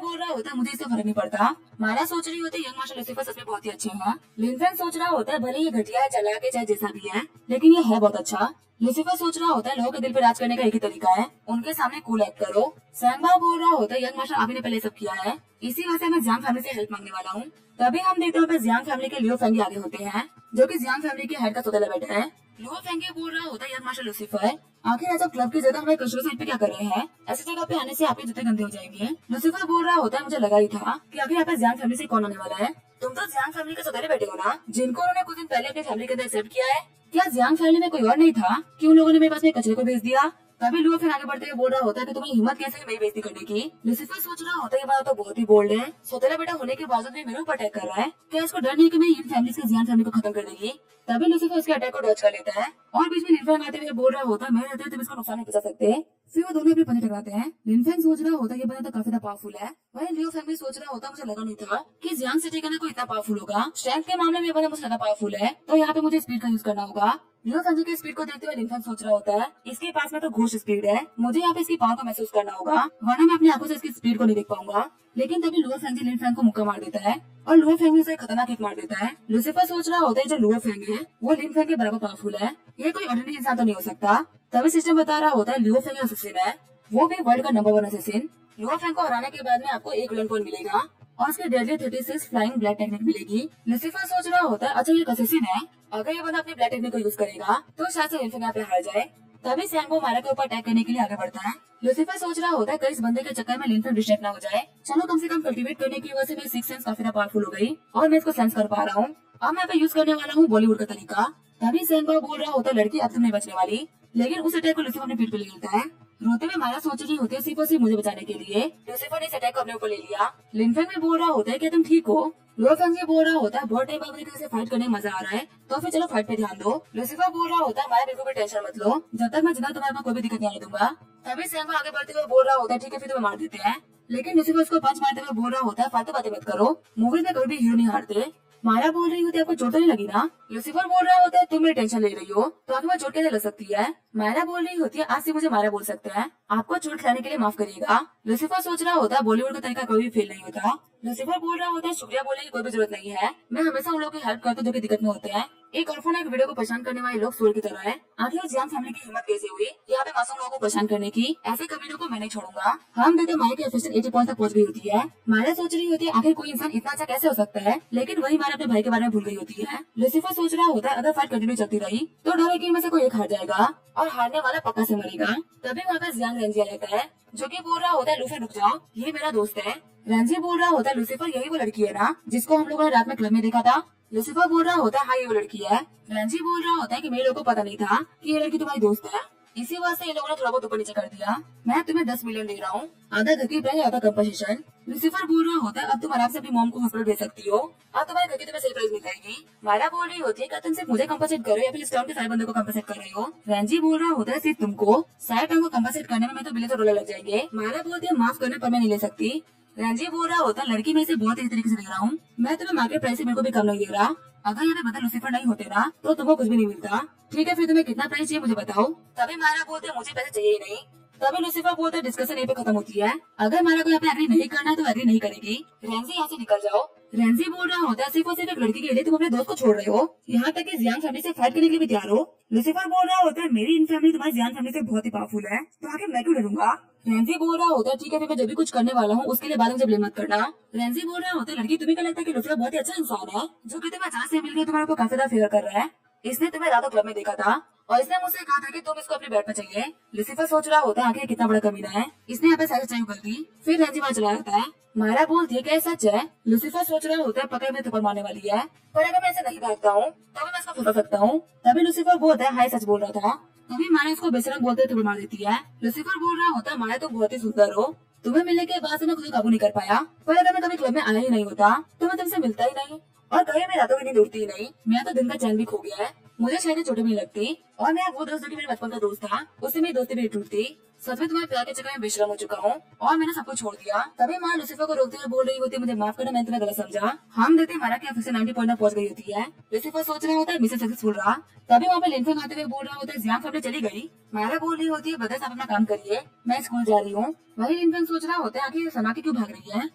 बोल रहा होता है मुझे इससे फर्क नहीं पड़ता। मारा सोच रही होती है यंग मार्शल लूसीफर सच में बहुत ही अच्छे हैं। लिनफेंग सोच रहा होता है भले ये घटिया है चला के चाहे जैसा भी है लेकिन ये है बहुत अच्छा। लूसीफर सोच रहा होता है लोगों के दिल पे राज करने का एक ही तरीका है, उनके सामने कूल एक्ट करो। सैंगबा बोल रहा होता है यंग मार्शल अभी ने पहले सब किया है, इसी वजह से मैं जियांग फैमिली से हेल्प मांगने वाला हूँ। तभी हम देखते हैं जियांग फैमिली के लियो फेंगे आगे होते हैं जो कि जियांग फैमिली के हेड का सौतेला बेटा है। लियो फेंगे बोल रहा होता है यंग मार्शल लूसीफर आखिर ऐसा क्लब की जगह हमारे कल्चरल साइड पे क्या कर रहे हैं, ऐसी जगह पे आने से आपके जूते गंदे हो जाएंगे। लूसीफर बोल रहा होता है मुझे लगा ही था कि आखिर यहाँ पे जियांग फैमिली से कौन आने वाला है। तुम तो जियांग फैमिली के सौतेले बेटे हो ना जिनको उन्होंने कुछ दिन पहले अपनी फैमिली के अंदर एक्सेप्ट किया है। क्या जियांग फैमिली में कोई और नहीं था कि उन लोगों ने मेरे पास में कचरे को भेज दिया। तभी लुओ फिर आगे बढ़ते हुए बोल रहा होता है कि तुम्हें हिम्मत कैसे है मेरी बेइज्जती करने की। लूसीफर सोच रहा होता है ये बात तो बहुत ही बोल्ड है, सौतेला बेटा होने के बावजूद भी मेरे ऊपर अटैक कर रहा है, क्या इसको डर नहीं कि मैं इन फैमिली से जियान फैमिली को खत्म कर देगी। तभी लूसीफर उसके अटैक को डॉज कर लेता है और बीच में लिनफेंग आते हुए बोल रहा होता है मैं रहते हुए तुम इसको नुकसान नहीं पहुंचा सकते। फिर वो दोनों अपने पंजे टकराते हैं। लिनफेंग सोच रहा होता है ये बंदा तो काफी पावरफुल है, वहीं लियो फैंग भी सोच रहा होता मुझे लगा नहीं था कि जियांग सिटी का ना कोई इतना पावरफुल होगा। स्ट्रेंथ के मामले में ये बंदा मुझे लगा पावरफुल है तो यहाँ पे मुझे स्पीड का यूज करना होगा। लियो फैंग की स्पीड को देखते हुए लिनफेंग सोच रहा होता है इसके पास में तो घोष स्पीड है, मुझे यहाँ पे इसकी पावर को महसूस करना होगा वरना मैं अपनी आंखों से इसकी स्पीड को नहीं देख पाऊंगा। लेकिन तभी लुओ फेंग लिनफेंग को मुक्का मार देता है और लुओ फेंग उसे खतरनाक किक मार देता है। लूसीफर सोच रहा होता है जो लुओ फेंग है वो लिनफेंग के बराबर पावरफुल है, ये कोई ऑर्डिनरी इंसान तो नहीं हो सकता। तभी सिस्टम बता रहा होता है लुओ फेंग असिस्टेंट है, वो भी वर्ल्ड का नंबर 1 असिस्टेंट। लुओ फेंग को हराने के बाद में आपको 1 विलन पॉइंट मिलेगा और उसकी डेडली 36 फ्लाइंग ब्लैक टेक्निक मिलेगी। लूसीफर सोच रहा होता है अच्छा ये असिस्टेंट है, अगर ये बंदा अपनी ब्लैक टेक्निक को यूज करेगा तो शायद से लिनफेंग यहाँ पे हार जाए। तभी सैंगो मारा के ऊपर अटैक करने के लिए आगे बढ़ता है। लूसीफर सोच रहा होता है कहीं इस बंदे के चक्कर में लिनफेंग डिस्ट्रैक्ट ना हो जाए, चलो कम से कम कल्टीवेट करने की वजह से मेरी सिक्स सेंस काफी पावरफुल हो गई और मैं इसको सेंस कर पा रहा हूँ। अब मैं यूज करने वाला हूँ बॉलीवुड का तरीका। तभी सैंगो बोल रहा होता है लड़की अब तुम नहीं बचने वाली, लेकिन उस अटैक को लूसीफर अपने पीठ पे ले लेता है। रोते हुए मारा सोच रही होती है सिर्फ और सिर्फ मुझे बचाने के लिए, लूसीफर ने इस अटैक को अपने ऊपर ले लिया। लिनफेंग भी बोल रहा होता है कि तुम ठीक हो। लुओ फेंग भी बोल रहा होता है बहुत टाइम बाद मुझे किसी से फाइट करने में मजा आ रहा है तो फिर चलो फाइट पे ध्यान दो। लूसीफर बोल रहा होता है हमारे बिल्कुल भी टेंशन मत लो, जब तक मैं जिंदा तुम्हारे पास कोई भी दिक्कत नहीं आने दूंगा। तभी सैंगो आगे बढ़ते हुए बोल रहा होता है ठीक है फिर तुम्हें मार देते हैं, लेकिन लूसीफर उसको पंच मारते हुए बोल रहा होता है फालतू बातें मत करो, मूवी में कभी भी हीरो नहीं हारते। मारा बोल रही होती है आपको चोट तो नहीं लगी ना। लूसीफर बोल रहा होता है तुम मेरी टेंशन ले रही हो तो आपको चोट कैसे लग सकती है। मारा बोल रही होती है आज से मुझे मारा बोल सकते हैं, आपको चोट खिलाने के लिए माफ करिएगा। लूसीफर सोच रहा होता है बॉलीवुड का तरीका कभी भी फेल नहीं होता। लूसीफर बोल रहा होता है शुक्रिया बोलने की कोई भी जरूरत नहीं है, मैं हमेशा उन लोगों की हेल्प करता हूँ जो कि दिक्कत में होते हैं। एक ऑर्फन एक वीडियो को परेशान करने वाले लोग सूर की तरह है, आखिर जियांग फैमिली की हिम्मत कैसे हुई यहाँ पे मासूम लोगों को परेशान करने की, ऐसे कबीलों को मैं नहीं छोड़ूंगा। हम देखते माया की एफिशिएंसी 80 पॉइंट तक पहुंच गई होती है। माया सोच रही होती है आखिर कोई इंसान इतना अच्छा कैसे हो सकता है, लेकिन वही माया अपने भाई के बारे में भूल गई होती है। लूसीफर सोच रहा होता है अगर फाइट कंटिन्यू चलती रही तो डर है कि इनमें से कोई एक हार जाएगा और हारने वाला पक्का से मरेगा। तभी वहाँ पे जियांग रेंजी आ जाता है जो कि बोल रहा होता है लूफे रुक जाओ ये मेरा दोस्त है। रेंजी बोल रहा होता है लूसीफर यही वो लड़की है ना जिसको हम लोगों ने रात में क्लब में देखा था। लूसीफर बोल रहा होता है हाँ ये वो लड़की है। रेंजी बोल रहा होता है कि मेरे लोगों को पता नहीं था कि ये लड़की तुम्हारी दोस्त है, इसी वजह से इन लोगों ने थोड़ा बहुत ऊपर नीचे कर दिया। मैं तुम्हें 10 मिलियन दे रहा हूँ, आधा घर की प्राइस आधा कंपनसेशन। लूसीफर बोल रहा होता है अब तुम आराम से अपनी मॉम को हॉस्पिटल भेज सकती हो, अब तुम्हारे घर की तुम्हें सही प्राइस मिल जाएगी। मायरा बोल रही होती है क्या तुम सिर्फ मुझे कंपनसेट कर रहे हो या फिर इस टाउन के सारे बंदों को कंपनसेट कर रहे हो। रेंजी बोल रहा होता है सिर्फ तुमको, सारे टाउन को कंपनसेट करने में मैं तो $1 बिलियन लग जाएंगे। मायरा बोलती है माफ करना पर मैं नहीं ले सकती। रेंजी बोल रहा होता है लड़की मैं इसे बहुत ही तरीके से दे रहा हूँ, मैं तुम्हें मार्केट प्राइस से मेरे को भी कम नहीं दे रहा, अगर यहाँ पे बदल लूसीफर नहीं होते ना तो तुमको कुछ भी नहीं मिलता। ठीक है फिर तुम्हें कितना प्राइस चाहिए मुझे बताओ। तभी मायरा बोलते हैं मुझे पैसे चाहिए ही नहीं। तभी लूसीफर बोलते हैं डिस्कशन यहीं पे खत्म होती है, अगर मायरा को यहाँ पे एग्री नहीं करना है तो एग्री नहीं करेगी। रेंजी यहाँ से निकल जाओ। रेंजी बोल रहा होता है सिर्फ और सिर्फ एक लड़की के लिए तुम अपने दोस्त को छोड़ रहे हो, यहाँ तक कि जियांग फैमिली से फाइट करने के लिए भी तैयार हो। लूसीफर बोल रहा होता है मेरी इन फैमिली तुम्हारी जियांग फैमिली से बहुत ही पावरफुल है तो आगे मैं क्यों डरूंगा। रेंजी बोल रहा होता है ठीक है फिर मैं जो भी कुछ करने वाला हूँ उसके लिए बाद में मुझे ब्लेम मत करना। रेंजी बोल रहा होता है लड़की तुम्हें क्या लगता है कि लूसीफर बहुत ही अच्छा इंसान है जो कि तुम्हें अचानक से मिलकर तुम्हारे को काफी ज्यादा फेवर कर रहा है, इसने तुम्हें रातों क्लब में देखा था और इसने मुझसे कहा था कि तुम इसको अपने बेड पे चाहिए। लूसीफर सोच रहा होता है आखिर कितना बड़ा कमीना है, इसने यहाँ पे सारी सच्चाई उगल दी। फिर रेंजी वहाँ चला जाता है। मायरा बोलती है क्या सच है। लूसीफर सोच रहा होता है पकड़ में थप्पड़ मारने वाली है, पर अगर मैं इसे नहीं भागता हूँ तभी मैं इसको फंसा सकता हूँ। तभी लूसीफर बोलता है हाय सच बोल रहा था। तभी माया उसको बेशरम बोलते हुए थप्पड़ मार देती है। लूसीफर बोल रहा होता है माया तो बहुत ही सुंदर हो, तुम्हें मिलने के बाद से मैं खुद को काबू नहीं कर पाया, पर अगर मैं कभी क्लब में आया ही नहीं होता तो मैं तुमसे मिलता ही नहीं और कहीं मैं रातों की नींद उड़ती ही नहीं, मेरा तो दिन का चैन भी खो गया है। मुझे शायद चोटें भी नहीं लगती। और मैं वो दोस्त जो कि मेरे बचपन का दोस्त था, उससे मेरी दोस्ती भी टूटती। सच में तुम्हारे प्यार के चक्कर में बेशरम हो चुका हूँ और मैंने सब कुछ छोड़ दिया। तभी माँ लूसीफर को रोकते हुए बोल रही होती है, मुझे माफ करना, मैंने तुम्हें गलत समझा। हम देखते मारा की ऑफिस 90 पॉइंट पहुंच गई होती है। लूसीफर सोच रहा होता है मिशन सक्सेसफुल रहा। तभी वहाँ पे लिनफेंग आते हुए बोल रहा होता है जियांग फैमिली चली गई। मारा बोल रही होती है बदस आप अपना काम करिए, मैं स्कूल जा रही हूँ। वही लिनफेंग सोच रहा होता है आखिर सना के क्यों भाग रही है।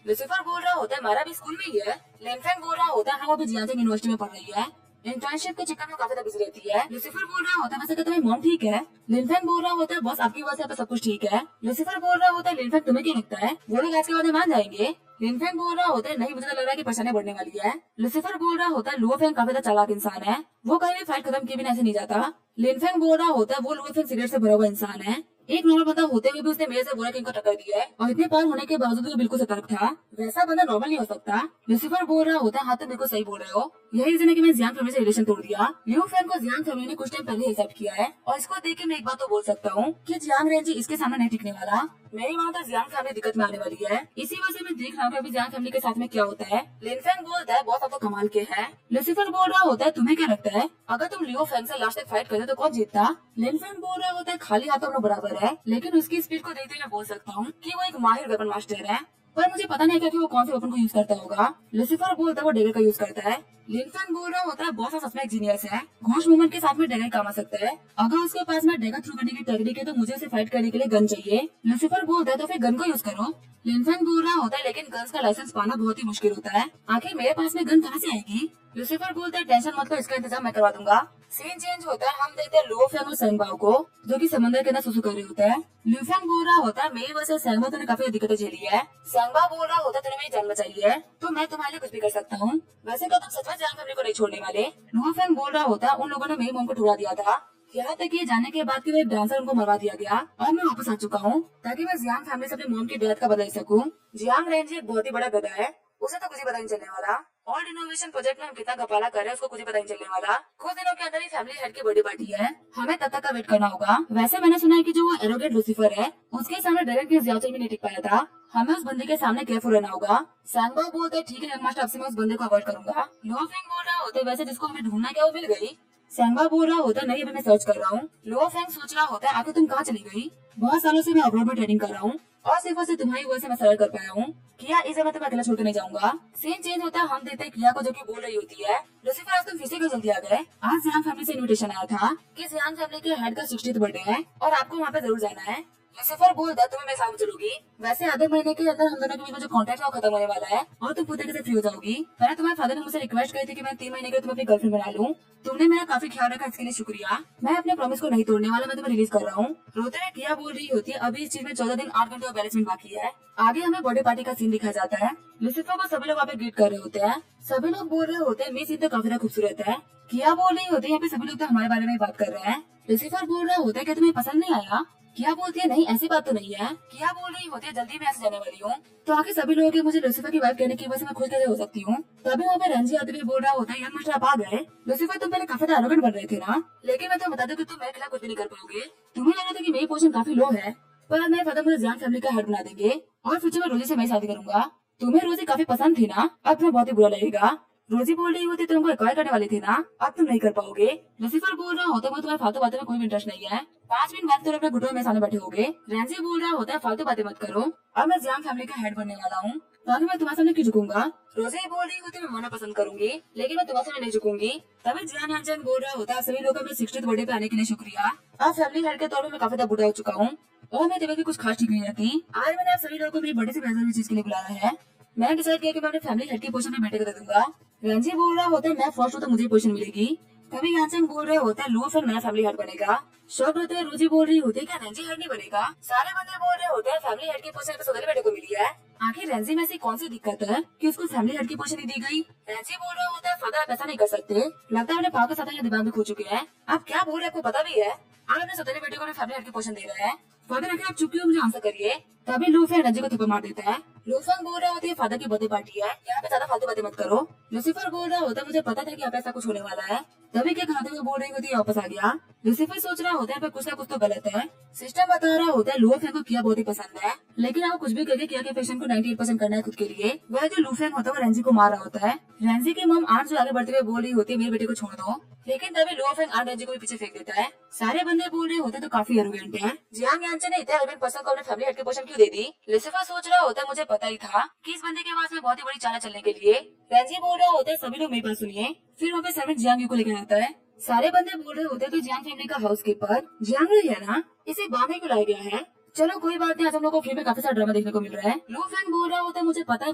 लूसीफर बोल रहा होता है मारा भी स्कूल में ही है। लिनफेंग बोल रहा होता है हाँ वो भी जियांग यूनिवर्सिटी में पढ़ रही है, इंटर्नशिप के चक्कर में काफी बिजी रहती है। लूसीफर बोल रहा होता है वैसे तुम्हारी मॉम ठीक है। लिनफेंग बोल रहा होता है बॉस आपकी वजह से यहाँ पे सब कुछ ठीक है। लूसीफर बोल रहा होता है लिनफेंग तुम्हें क्या लगता है वो लोग आज के बाद मान जाएंगे। लिनफेंग बोल रहा होता है नहीं मुझे तो लग रहा है कि परेशानी बढ़ने वाली है। लूसीफर बोल रहा होता है लुओफेंग काफी ज्यादा चालाक इंसान है, वो कहीं भी फाइट खत्म किए बिना ऐसे नहीं जाता। लिनफेंग बोल रहा होता है वो लुओफेंग सिगरेट से भरा हुआ इंसान है, एक नॉर्मल बंदा होते हुए भी उसने मेरे से बुरा किंग को टक्कर दी है और इतने पार होने के बावजूद वो बिल्कुल सतर्क था। वैसा बंदा नॉर्मल नहीं हो सकता। लूसीफर बोल रहा होता है हाँ तुम बिल्कुल सही बोल रहे हो, यही रीजन है कि मैंने जियांग फैमिली से रिलेशन तोड़ दिया। लियो फैन को जियांग फैमिली ने कुछ टाइम पहले एक्सेप्ट किया है और इसको देख के मैं एक बात तो बोल सकता हूँ कि जियांग रेंजी इसके सामने नहीं टिकने वाला। मेरी मानो तो जियांग फैमिली दिक्कत में आने वाली है। इसी वजह से मैं देख रहा हूँ अभी जियांग फैमिली के साथ में क्या होता है। लिनफेंग बोलता है बहुत तो कमाल के है। लूसीफर बोल रहा होता है तुम्हें क्या लगता है अगर तुम लियो फैंग से लास्ट तक फाइट करते तो कौन जीतता। लिनफेंग बोल रहा होता है खाली हाथों में बराबर है, लेकिन उसकी स्पीड को देखते मैं बोल सकता हूँ कि वो एक माहिर वेपन मास्टर है, पर मुझे पता नहीं क्या कि वो कौन से वेपन को यूज करता होगा। लूसीफर बोलता है वो डेगर का यूज करता है। लिनफेंग बोल रहा होता है बहुत सच में एक जीनियस है, घोष मूवमेंट के साथ में डेगर काम आ सकता है। अगर उसके पास में डेगर थ्रू करने की टेक्निक है तो मुझे उसे फाइट करने के लिए गन चाहिए। लूसीफर बोलता है तो फिर गन को यूज करो। लिनफेंग बोल रहा होता है लेकिन गन्स का लाइसेंस पाना बहुत ही मुश्किल होता है, आखिर मेरे पास में गन कहाँ से आएगी। लूसीफर बोलता है टेंशन मत लो, इसका इंतजाम मैं करवा दूंगा। सीन चेंज होता है, हम देखते हैं लुओफेंग और सेंगबाओ को जो कि समंदर के अंदर सुसु कर रहे होते हैं। लुओफेंग बोल रहा होता है मेरी वजह से सेंगबाओ तूने काफी दिक्कतें झेली है। सेंगबाओ बोल रहा होता है तूने मेरी जान बचाई है तो मैं तुम्हारे लिए कुछ भी कर सकता हूँ। वैसे तो तुम सच में जियांग फैमिली को नहीं छोड़ने वाले। लुओफेंग बोल रहा होता है उन लोगों ने मेरी मॉम को ठुकरा दिया था, यहाँ तक ये जानने के बाद कि वो एक डांसर उनको मरवा दिया गया और मैं वापस आ चुका हूँ ताकि मैं जियांग फैमिली से अपनी मॉम की डेथ का बदल सकूं। जियांग रेंजी एक बहुत ही बड़ा गधा है, उसे तो कुछ ही पता नहीं चलने वाला। ऑल इनोवेशन प्रोजेक्ट में हम कितना गपाला कर रहे हैं उसको कुछ ही पता नहीं चलने वाला। कुछ दिनों के अंदर ही फैमिली हेड की बर्थडे पार्टी है, हमें तब तक का वेट करना होगा। वैसे मैंने सुना है कि जो वो एरोगेंट लूसीफर है उसके सामने ड्रैगन की ज्यादा भी नहीं टिक पाया था, हमें उस बंदे के सामने केयरफुल रहना होगा। सैंगबाओ बोलते ठीक है मास्टर, अब से मैं उस बंदे को अवॉइड करूंगा। लुओफेंग बोल रहा होता है वैसे जिसको हमें ढूंढना क्या वो मिल गई। सैंगबाओ बोल रहा होता है नहीं अभी मैं सर्च कर रहा हूँ। लुओफेंग सोच रहा होता है आखिर तुम कहाँ चली गई, बहुत सालों से मैं अब्रॉड में ट्रेनिंग कर रहा हूँ और सिर्फ और सिर्फ तुम्हारी वजह से मैं सर्च कर पाया हूँ। किया इसे मैं तुम्हें अकेला छोड़ के नहीं जाऊंगा। सीन चेंज होता है, हम देखते हैं किया को जो कि बोल रही होती है लूसीफर आज तुम फिर से क्यों जल्दी आ गए। आज जियांग फैमिली से इनविटेशन आया था कि जियांग फैमिली के हेड का 60th बर्थडे है और आपको वहाँ पे जरूर जाना है। लूसीफर बोलता है तुम्हें मैं साथ चलूंगी, वैसे आधे महीने के अंदर हम दोनों के बीच जो कॉन्ट्रैक्ट है वो खत्म होने वाला है और तुम पूरी तरीके से फ्री हो जाओगी। पहले तुम्हारे फादर ने मुझसे रिक्वेस्ट की थी कि मैं 3 महीने के लिए तुम्हें अपनी गर्लफ्रेंड बना लूं, तुमने मेरा काफी ख्याल रखा, इसके लिए शुक्रिया। मैं अपने प्रॉमिस को नहीं तोड़ने वाला, मैं तुम्हें रिलीज कर रहा हूँ। रोते हुए किया बोल रही होती है अभी इस चीज में 14 दिन 8 घंटे और 42 मिनट बाकी है। आगे हमें बर्थडे पार्टी का सीन दिखाया जाता है। लूसीफर को सभी लोग वहाँ पे ग्रीट कर रहे होते हैं, सभी लोग बोल रहे होते हैं मिस ये तो काफी ज्यादा खूबसूरत है। किया बोल रही होती है यहाँ पे सभी लोग तो हमारे बारे में बात कर रहे हैं। लूसीफर बोल रहा होता है क्या तुम्हें पसंद नहीं आया। किया बोलती है नहीं ऐसी बात तो नहीं है। किया बोल रही होती है जल्दी मैं ऐसे जाने वाली हूँ, तो आखिर सभी लोगों के मुझे लूसीफर की वाइफ कहने की वजह से मैं खुश कैसे हो सकती हूँ। तभी वहाँ पे रंजी आते हुए बोल रहा होता है यार मास्टर आप आ गए। लूसीफर तुम पहले काफी एरोगेंट बन रहे थे ना, लेकिन मैं तुम्हें बता दूं कि तुम मेरे खिलाफ कुछ भी नहीं कर पाओगे। तुम्हें लग रहा था कि मेरी पोजीशन काफी लो है, पर मेरे फादर मुझे जियांग फैमिली का हेड बना देंगे और फ्यूचर में रोजी से मैं शादी करूंगा। तुम्हें रोजी काफी पसंद थी ना, अब तुम्हें बहुत ही बुरा लगेगा। रोजी बोल रही होती तुमको एक्वायर करने वाली थी ना, अब तुम नहीं कर पाओगे। लूसीफर बोल रहा होता है तुम्हारे फालतू बातों में कोई भी इंटरेस्ट नहीं है, 5 मिनट बाद तुम अपने घुटनों में सामने बैठे होगे। रैंजी बोल रहा होता है फालतू बातें मत करो, अब मैं जियांग फैमिली का हेड बनने वाला हूँ ताकि मैं तुम्हारे सामने क्यों झुकूंगा। रोजी बोल रही होती मैं मना पसंद करूंगी लेकिन मैं तुम्हारे सामने नहीं झुकूंगी। तभी जियान यानचेन बोल रहा होता है सभी लोगों का 60th बर्थडे पे आने के लिए शुक्रिया। अब फैमिली हेड के तौर पर मैं काफी बुढ़ा हो चुका हूँ और मैं तबियत भी कुछ खास ठीक नहीं रहती। आज मैंने आप सभी लोगों को मेरी बर्थडे से बेहतर चीज के लिए बुलाया है। मैंने डिसाइड किया कि मैं अपने फैमिली हेड की पोजीशन में बेटे को दे दूंगा। रंजी बोल रहा होता है मैं फर्स्ट हूँ तो मुझे पोजीशन मिलेगी। तभी यानचेन बोल रहे होते हैं लुओफेंग नया फैमिली हेड बनेगा। शौक होते हैं रोजी बोल रही होती है क्या रंजी हेड नहीं बनेगा। सारे बंदे बोल रहे होते हैं फैमिली हेड की पोजीशन तो सोदरी बेटे को मिली है। आखिर रंजी में ऐसी कौन सी दिक्कत है कि उसको फैमिली हेड की पोजीशन नहीं दी गई। रंजी बोल रहा होता है फादर आप ऐसा नहीं कर सकते, लगता है अपने पापा के साथ ये दिमाग में खो चुके हैं। आप क्या बोल रहे हैं आपको पता भी है, आप अपने सोदरी बेटे को फैमिली हेड की पोजीशन दे रहे हैं। फादर आखिर आप चुप क्यों, मुझे आंसर करिए। तभी लुओफेंग रंजी को थप्पड़ मार देता है। लूफेंग बोल रहा होता है फादर की बर्थडे पार्टी है, यहाँ पे ज्यादा फालतू बातें मत करो। लूसीफर बोल रहा होता है मुझे पता था कि यहाँ पे ऐसा कुछ होने वाला है, तभी क्या खाते हुए बोल रही होती है वापस आ गया। लूसीफर सोच रहा होता है पर कुछ ना कुछ तो गलत है। सिस्टम बता रहा होता है लूफेंग को किया बहुत ही पसंद है, लेकिन वो कुछ भी करके किया के फैशन को 98% करना है खुद के लिए। वह जो लूफेंग होता है वो रेंजी को मार रहा होता है। रेंजी की मम आंट जो आगे बढ़ते हुए बोल रही होती है मेरे बेटे को छोड़ दो, लेकिन तभी लूफेंग आंट रेंजी को भी पीछे फेंक देता है। सारे बंदे बोल रहे होते तो काफी एरोगेंट है। जियांग यांचे ने इतने एरोगेंट पर्सन को अपने फैमिली हेड के पोजीशन क्यों दे दी। लूसीफर सोच रहा होता है मुझे पता ही था कि इस बंदे के पास में बहुत ही बड़ी चाल चलने के लिए। रेंजी बोल रहा होता है सभी लोग मेरी बात सुनिए। फिर वहाँ पे सर्वेंट जियांग यू को लेकर आता है। सारे बंदे बोल रहे होते हैं तो जियांग फैमिली का हाउस कीपर जियांग यू है ना, इसे बाद में क्यों लाया गया है। चलो कोई बात नहीं, आज हम लोग को फिल्म में काफी सारा ड्रामा देखने को मिल रहा है। लू फैंग बोल रहा होता है मुझे पता है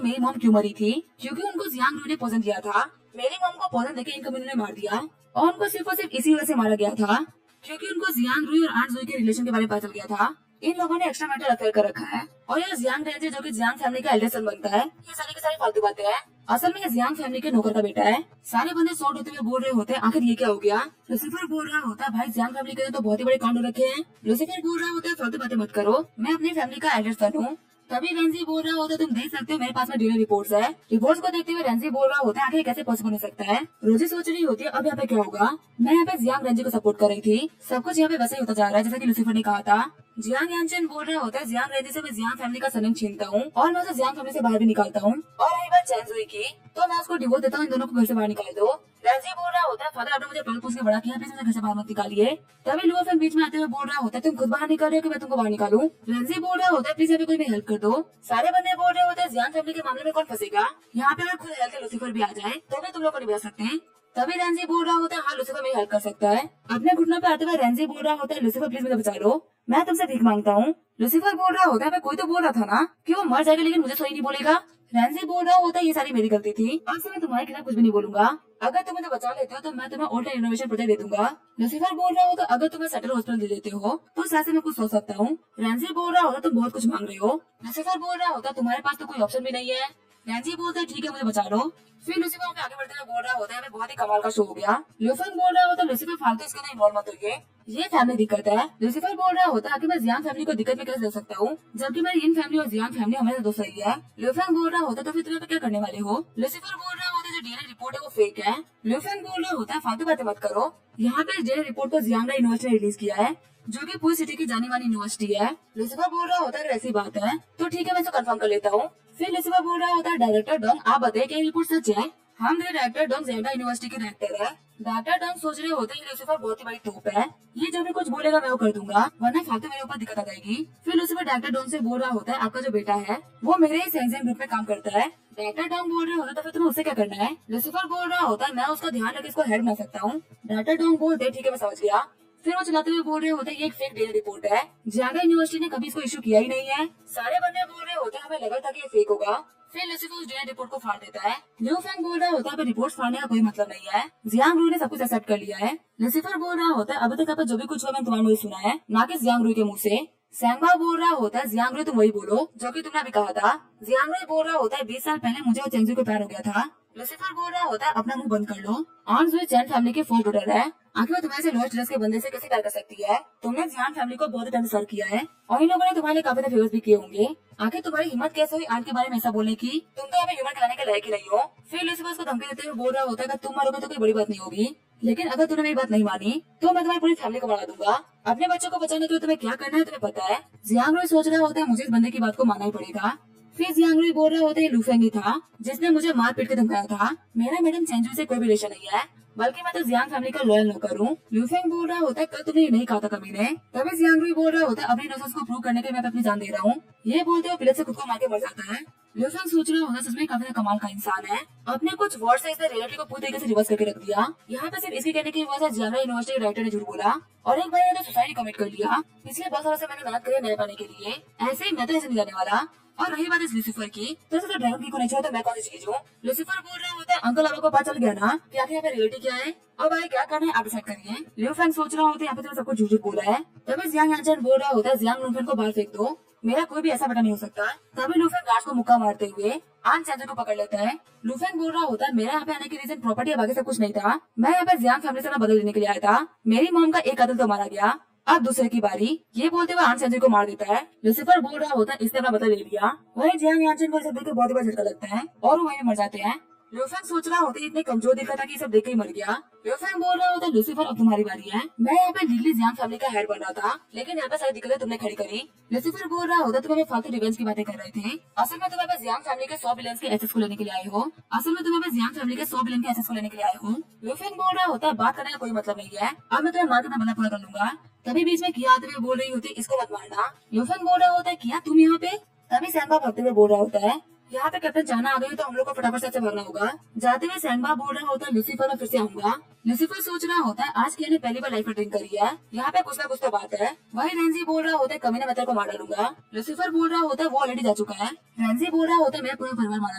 मेरी मॉम क्यों मरी थी, क्योंकि उनको जियांग रू ने पॉइजन दिया था। मेरी मॉम को पॉइजन देके इन कम्युनिटी ने मार दिया और उनको सिर्फ और सिर्फ इसी वजह से मारा गया था क्योंकि उनको जियांग रूई और आंट जुई के रिलेशन के बारे में पता चल गया था। इन लोगों ने एक्स्ट्रा मैटर अफेयर कर रखा है और ये जियांग रेंजे जो कि जियांग फैमिली का एल्डर सन बनता है। ये सारी की सारी फालतू बातें हैं, असल में ये जियांग फैमिली के नौकर का बेटा है। सारे बंदे शॉर्ट होते हुए बोल रहे होते हैं आखिर ये क्या हो गया। लूसीफर बोल रहा होता है भाई जियांग फैमिली के तो बहुत ही बड़े कांड हो रखे हैं। लूसीफर बोल रहा होता है फालतू बातें मत करो, मैं अपनी फैमिली का एल्डर सन हूँ। तभी रेंजी बोल रहा होता है तुम देख सकते हो मेरे पास में डेली रिपोर्ट्स है। रिपोर्ट्स को देखते हुए रेंजी बोल रहा होता है आखिर कैसे पॉसिबल हो सकता है। रोजी सोच रही होती है अब यहाँ पे क्या होगा। मैं यहाँ पे जियांग रेंजी को सपोर्ट कर रही थी, सब कुछ यहाँ पे वैसे ही होता जा रहा है जैसा कि लूसीफर ने कहा था। जियांग यांचन बोल रहा होता है जियांग रेंजी से मैं जियांग फैमिली का सरनेम छीनता हूँ और मैं उसे जियांग फैमिली से बाहर भी निकालता हूँ। और रही बात चैनजुई की तो मैं उसको डिवोर्स देता हूँ, इन दोनों को घर से बाहर निकाल दो। रेंजी बोल रहा होता है फादर आपने मुझे पल पूछ के बड़ा किया, प्लीज मुझे घर से बाहर मत निकालिए। तभी लूफेंग बीच में आते हुए बोल रहा होता है तुम खुद बाहर निकाल रहे हो कि मैं तुमको बाहर निकालूं। रेंजी बोल रहा होता है प्लीज अभी कोई भी हेल्प कर दो। सारे बंदे बोल रहे होते हैं जियांग फैमिली के मामले में कौन फंसेगा, यहाँ पे अगर खुद हेल्प के लूसीफर भी आ जाए तो भी तुम लोग को नहीं बचा सकते। तभी रेंजी बोल रहा होता है हाँ लूसीफर मेरी हेल्प कर सकता है। अपने घुटनों पे आते हुए रेंजी बोल रहा होता है लूसीफर प्लीज मुझे बचा लो, मैं तुमसे भीख मांगता हूँ। लूसीफर बोल रहा होता है मैं कोई तो बोल रहा था ना कि वो मर जाएगा लेकिन मुझे सही नहीं बोलेगा। रेंजी बोल रहा होता है ये सारी मेरी गलती थी, अब से मैं तुम्हारे खिलाफ कुछ भी नहीं बोलूंगा। अगर तुम मुझे बचा लेते हो तो मैं तुम्हें ओल्ड इनोवेशन प्रोजेक्ट दे दूंगा। लूसीफर बोल रहा होता अगर तुम्हें सेंट्रल हॉस्पिटल दे देते हो तो उस से मैं कुछ सोच सकता हूँ। रेंजी बोल रहा होता तुम बहुत कुछ मांग रहे हो। लूसीफर बोल रहा होता तुम्हारे पास तो कोई ऑप्शन भी नहीं है। रेंजी बोलता है ठीक है मुझे बचा लो। फिर लूसीफर आगे बढ़ते हुए बोल रहा होता है बहुत ही कमाल का शो हो गया। लूफेंग बोल रहा होता है लूसीफर फालतू इसके अंदर इन्वॉल्व मत होइए, ये फैमिली दिक्कत है। लूसीफर बोल रहा होता है कि मैं जियांग फैमिली को दिक्कत में कैसे दे सकता हूँ जबकि मेरी इन फैमिली और जियांग फैमिली हमेशा दोस्त रही है। लूफेंग बोल रहा होता तो फिर तुम्हें क्या करने वाले हो। लूसीफर बोल रहा होता है जो डीएनए रिपोर्ट है वो फेक है। लूफेंग बोल रहा होता है फालतू बातें मत करो, यहाँ पे डीएनए रिपोर्ट को जियांग यूनिवर्सिटी ने रिलीज किया है जो कि पूरी सिटी की जानी मानी यूनिवर्सिटी है। लूसीफर बोल रहा होता है अगर ऐसी बात है तो ठीक है मैं इसे कंफर्म कर लेता हूँ। फिर लूसीफर बोल रहा होता है डायरेक्टर डोंग आप बताइए क्या रिपोर्ट सच है। हम मेरे डायरेक्टर डोंग जेडा यूनिवर्सिटी के डायरेक्टर है। डायरेक्टर डोंग सोच रहे होते हैं लूसीफर बहुत ही बड़ी तोप है, ये जो भी कुछ बोलेगा मैं वो कर दूंगा वरना फालतू मेरे ऊपर दिक्कत आ जाएगी। फिर लूसीफर डायरेक्टर डोंग से बोल रहा होता है आपका जो बेटा है वो मेरे ही सेंसेन ग्रुप में काम करता है। डायरेक्टर डोंग बोल रहे होता तो फिर तुम्हें उससे क्या करना है। लूसीफर बोल रहा होता है मैं उसका ध्यान रख इसको हेड बना सकता हूँ। डायरेक्टर डोंग बोलते ठीक है मैं समझ गया। फिर वो चलाते हुए बोल रहे होते ये एक फेक डेटा रिपोर्ट है, जियांग यूनिवर्सिटी ने कभी इसको इशू किया ही नहीं है। सारे बंदे बोल रहे होते हमें लगा था कि ये फेक होगा। फिर लूसीफर उस डेटा रिपोर्ट को फाड़ देता है। लू फैंग बोल रहा होता है रिपोर्ट फाड़ने का कोई मतलब नहीं है, जियांग रू ने सब कुछ एक्सेप्ट कर लिया है। लूसीफर बोल रहा होता है अभी तक आप जो भी कुछ हुआ मैंने तुम्हारे मुंह से सुना है ना कि जियांग रू के मुंह से। सैंगबा बोल रहा होता है जियांग रू तुम वही बोलो जो कि तुमने अभी कहा था। जियांग रू बोल रहा होता है 20 साल पहले मुझे और चेंजू को प्यार हो गया था। लूसीफर बोल रहा होता है अपना मुंह बंद कर लो, आंट जुई चैन फैमिली की फोर्थ डॉटर है, आखिर वो तुम्हारे से लोएस्ट ड्रेस के बंदे से कैसे प्यार कर सकती है। तुमने जियांग फैमिली को बहुत टाइम सर्व किया है और इन लोगों ने तुम्हारे लिए काफी फेवर्स भी किए होंगे, आखिर तुम्हारी हिम्मत कैसे हुई आंट के बारे में ऐसा बोलने की, तुम तो हमें ह्यूमन खिलाने के लायक ही नहीं हो। फिर लूसीफर उसको धमकी देते हुए बोल रहा होता है अगर तुम मरोगे तो कोई बड़ी बात नहीं होगी, लेकिन अगर तूने मेरी बात नहीं मानी तो मैं तुम्हारी पूरी फैमिली को मार दूंगा। अपने बच्चों को बचाने के लिए तुम्हें क्या करना है तुम्हें पता है। जियांग रू सोच रहा होता है मुझे इस बंदे की बात को मानना ही पड़ेगा। फिर जियांग रू बोल रहा होता है लूफेंग ही था जिसने मुझे मार पीट के धमकाया था, मेरा मैडम चेंजू से कोई भी रिलेशन नहीं है बल्कि मैं तो जियांग फैमिली का लॉयल नौकर हूँ। लूफेंग बोल रहा होता है कल तुमने ये नहीं कहा था कभी ने। तभी जियांग रू बोल रहा होता है अपनी इनोसेंस को प्रूव करने के लिए मैं अपनी जान दे रहा हूँ, ये बोलते हुए पिलर से खुद को मार के मर जाता है। लूफेंग सोच रहा होता है सच में काफी कमाल का इंसान है, अपने कुछ वर्ड से इसने रियलिटी को पूरी तरीके से रिवर्स करके रख दिया। यहाँ पे सिर्फ इसके कहने की वजह से जियांग यूनिवर्सिटी के डायरेक्टर ने झूठ बोला और एक भाई ने तो सुसाइड कमिट कर लिया। पिछले बहुत सालों से मैंने मेहनत करी नए पाने के लिए, ऐसे ही मैं तो ऐसे नहीं जाने वाला। और रही बात इस लूसीफर की तो ड्राइवर की को नहीं चाहिए तो मैं कौन सी चीज हूँ। लूसीफर बोल रहा होता है अंकल आपको पता चल गया ना कि आखिर यहाँ पे रियलिटी क्या है, अब आगे क्या करना है आप डिसाइड करिए। लूफेंग सोच रहा होता है यहाँ पे तो सबको झूठ बोला है। तभी जियांग यांचन बोल रहा होता है जियांग लूफेंग को बाहर फेंक दो, मेरा कोई भी ऐसा बेटा नहीं हो सकता। तभी लूफेंग गार्ड को मुक्का मारते हुए आन चैंजर को पकड़ लेता है। लूफेंग बोल रहा होता है मेरा यहाँ पे आने की रीजन प्रॉपर्टी बाकी सब कुछ नहीं था, मैं यहाँ पे जियांग फैमिली से ना बदल लेने के लिए आया था। मेरी मॉम का एक कत्ल तो मारा गया अब दूसरे की बारी। ये बोलते हुए आन सेंजू को मार देता है। लूसीफर बोल रहा होता है इसने अपना बदला ले लिया। वही जियांग यानचेन को सब देख के बहुत ही बड़ा झटका लगता है और वो वहीं पे मर जाते हैं। लूफेंग सोच रहा होता है इतने कमजोर दिखा था कि सब देख के ही मर गया। लूफेंग बोल रहा होता है लूसीफर अब तुम्हारी बारी है। मैं यहाँ पे लीगली जियांग फैमिली का हेड बन रहा था, लेकिन यहाँ पे सारी दिक्कतें तुमने खड़ी करी। लूसीफर बोल रहा होता तुम हमें फालतू रिवेंज की बातें कर रहे थे। असल में तुम यहाँ पे जियांग फैमिली के 100 बिलियन के एसेस को लेने के लिए आए हो। असल में तुम यहाँ पे जियांग फैमिली के 100 बिलियन के एसेस को लेने के लिए आए हो। लूफेंग बोल रहा होता है बात करने का कोई मतलब नहीं है, अब मैं तुम्हें मार के अपना बदला पूरा कर लूंगा। तभी बीच में किया आते हुए बोल रही होती इसको मत मारना। लूफेंग बोल रहा होता है किया तुम यहाँ पे। तभी सैनबा भागते हुए बोल रहा होता है यहाँ पे कैप्टन चाइना आ गई तो हम लोग को फटाफट से भागना होगा। जाते हुए सैनबा बोल रहा होता है लूसीफर मैं फिर से आऊंगा। लूसीफर सोच रहा होता है आज किया ने पहली बार लाइफ में ड्रिंक करी है, यहाँ पे कुछ ना कुछ तो बात है। वही रेंजी बोल रहा होता है कमीने मैं तेरे को मार डालूंगा। लूसीफर बोल रहा होता है वो ऑलरेडी जा चुका है। रेंजी बोल रहा होता है मेरा पूरा परिवार मारा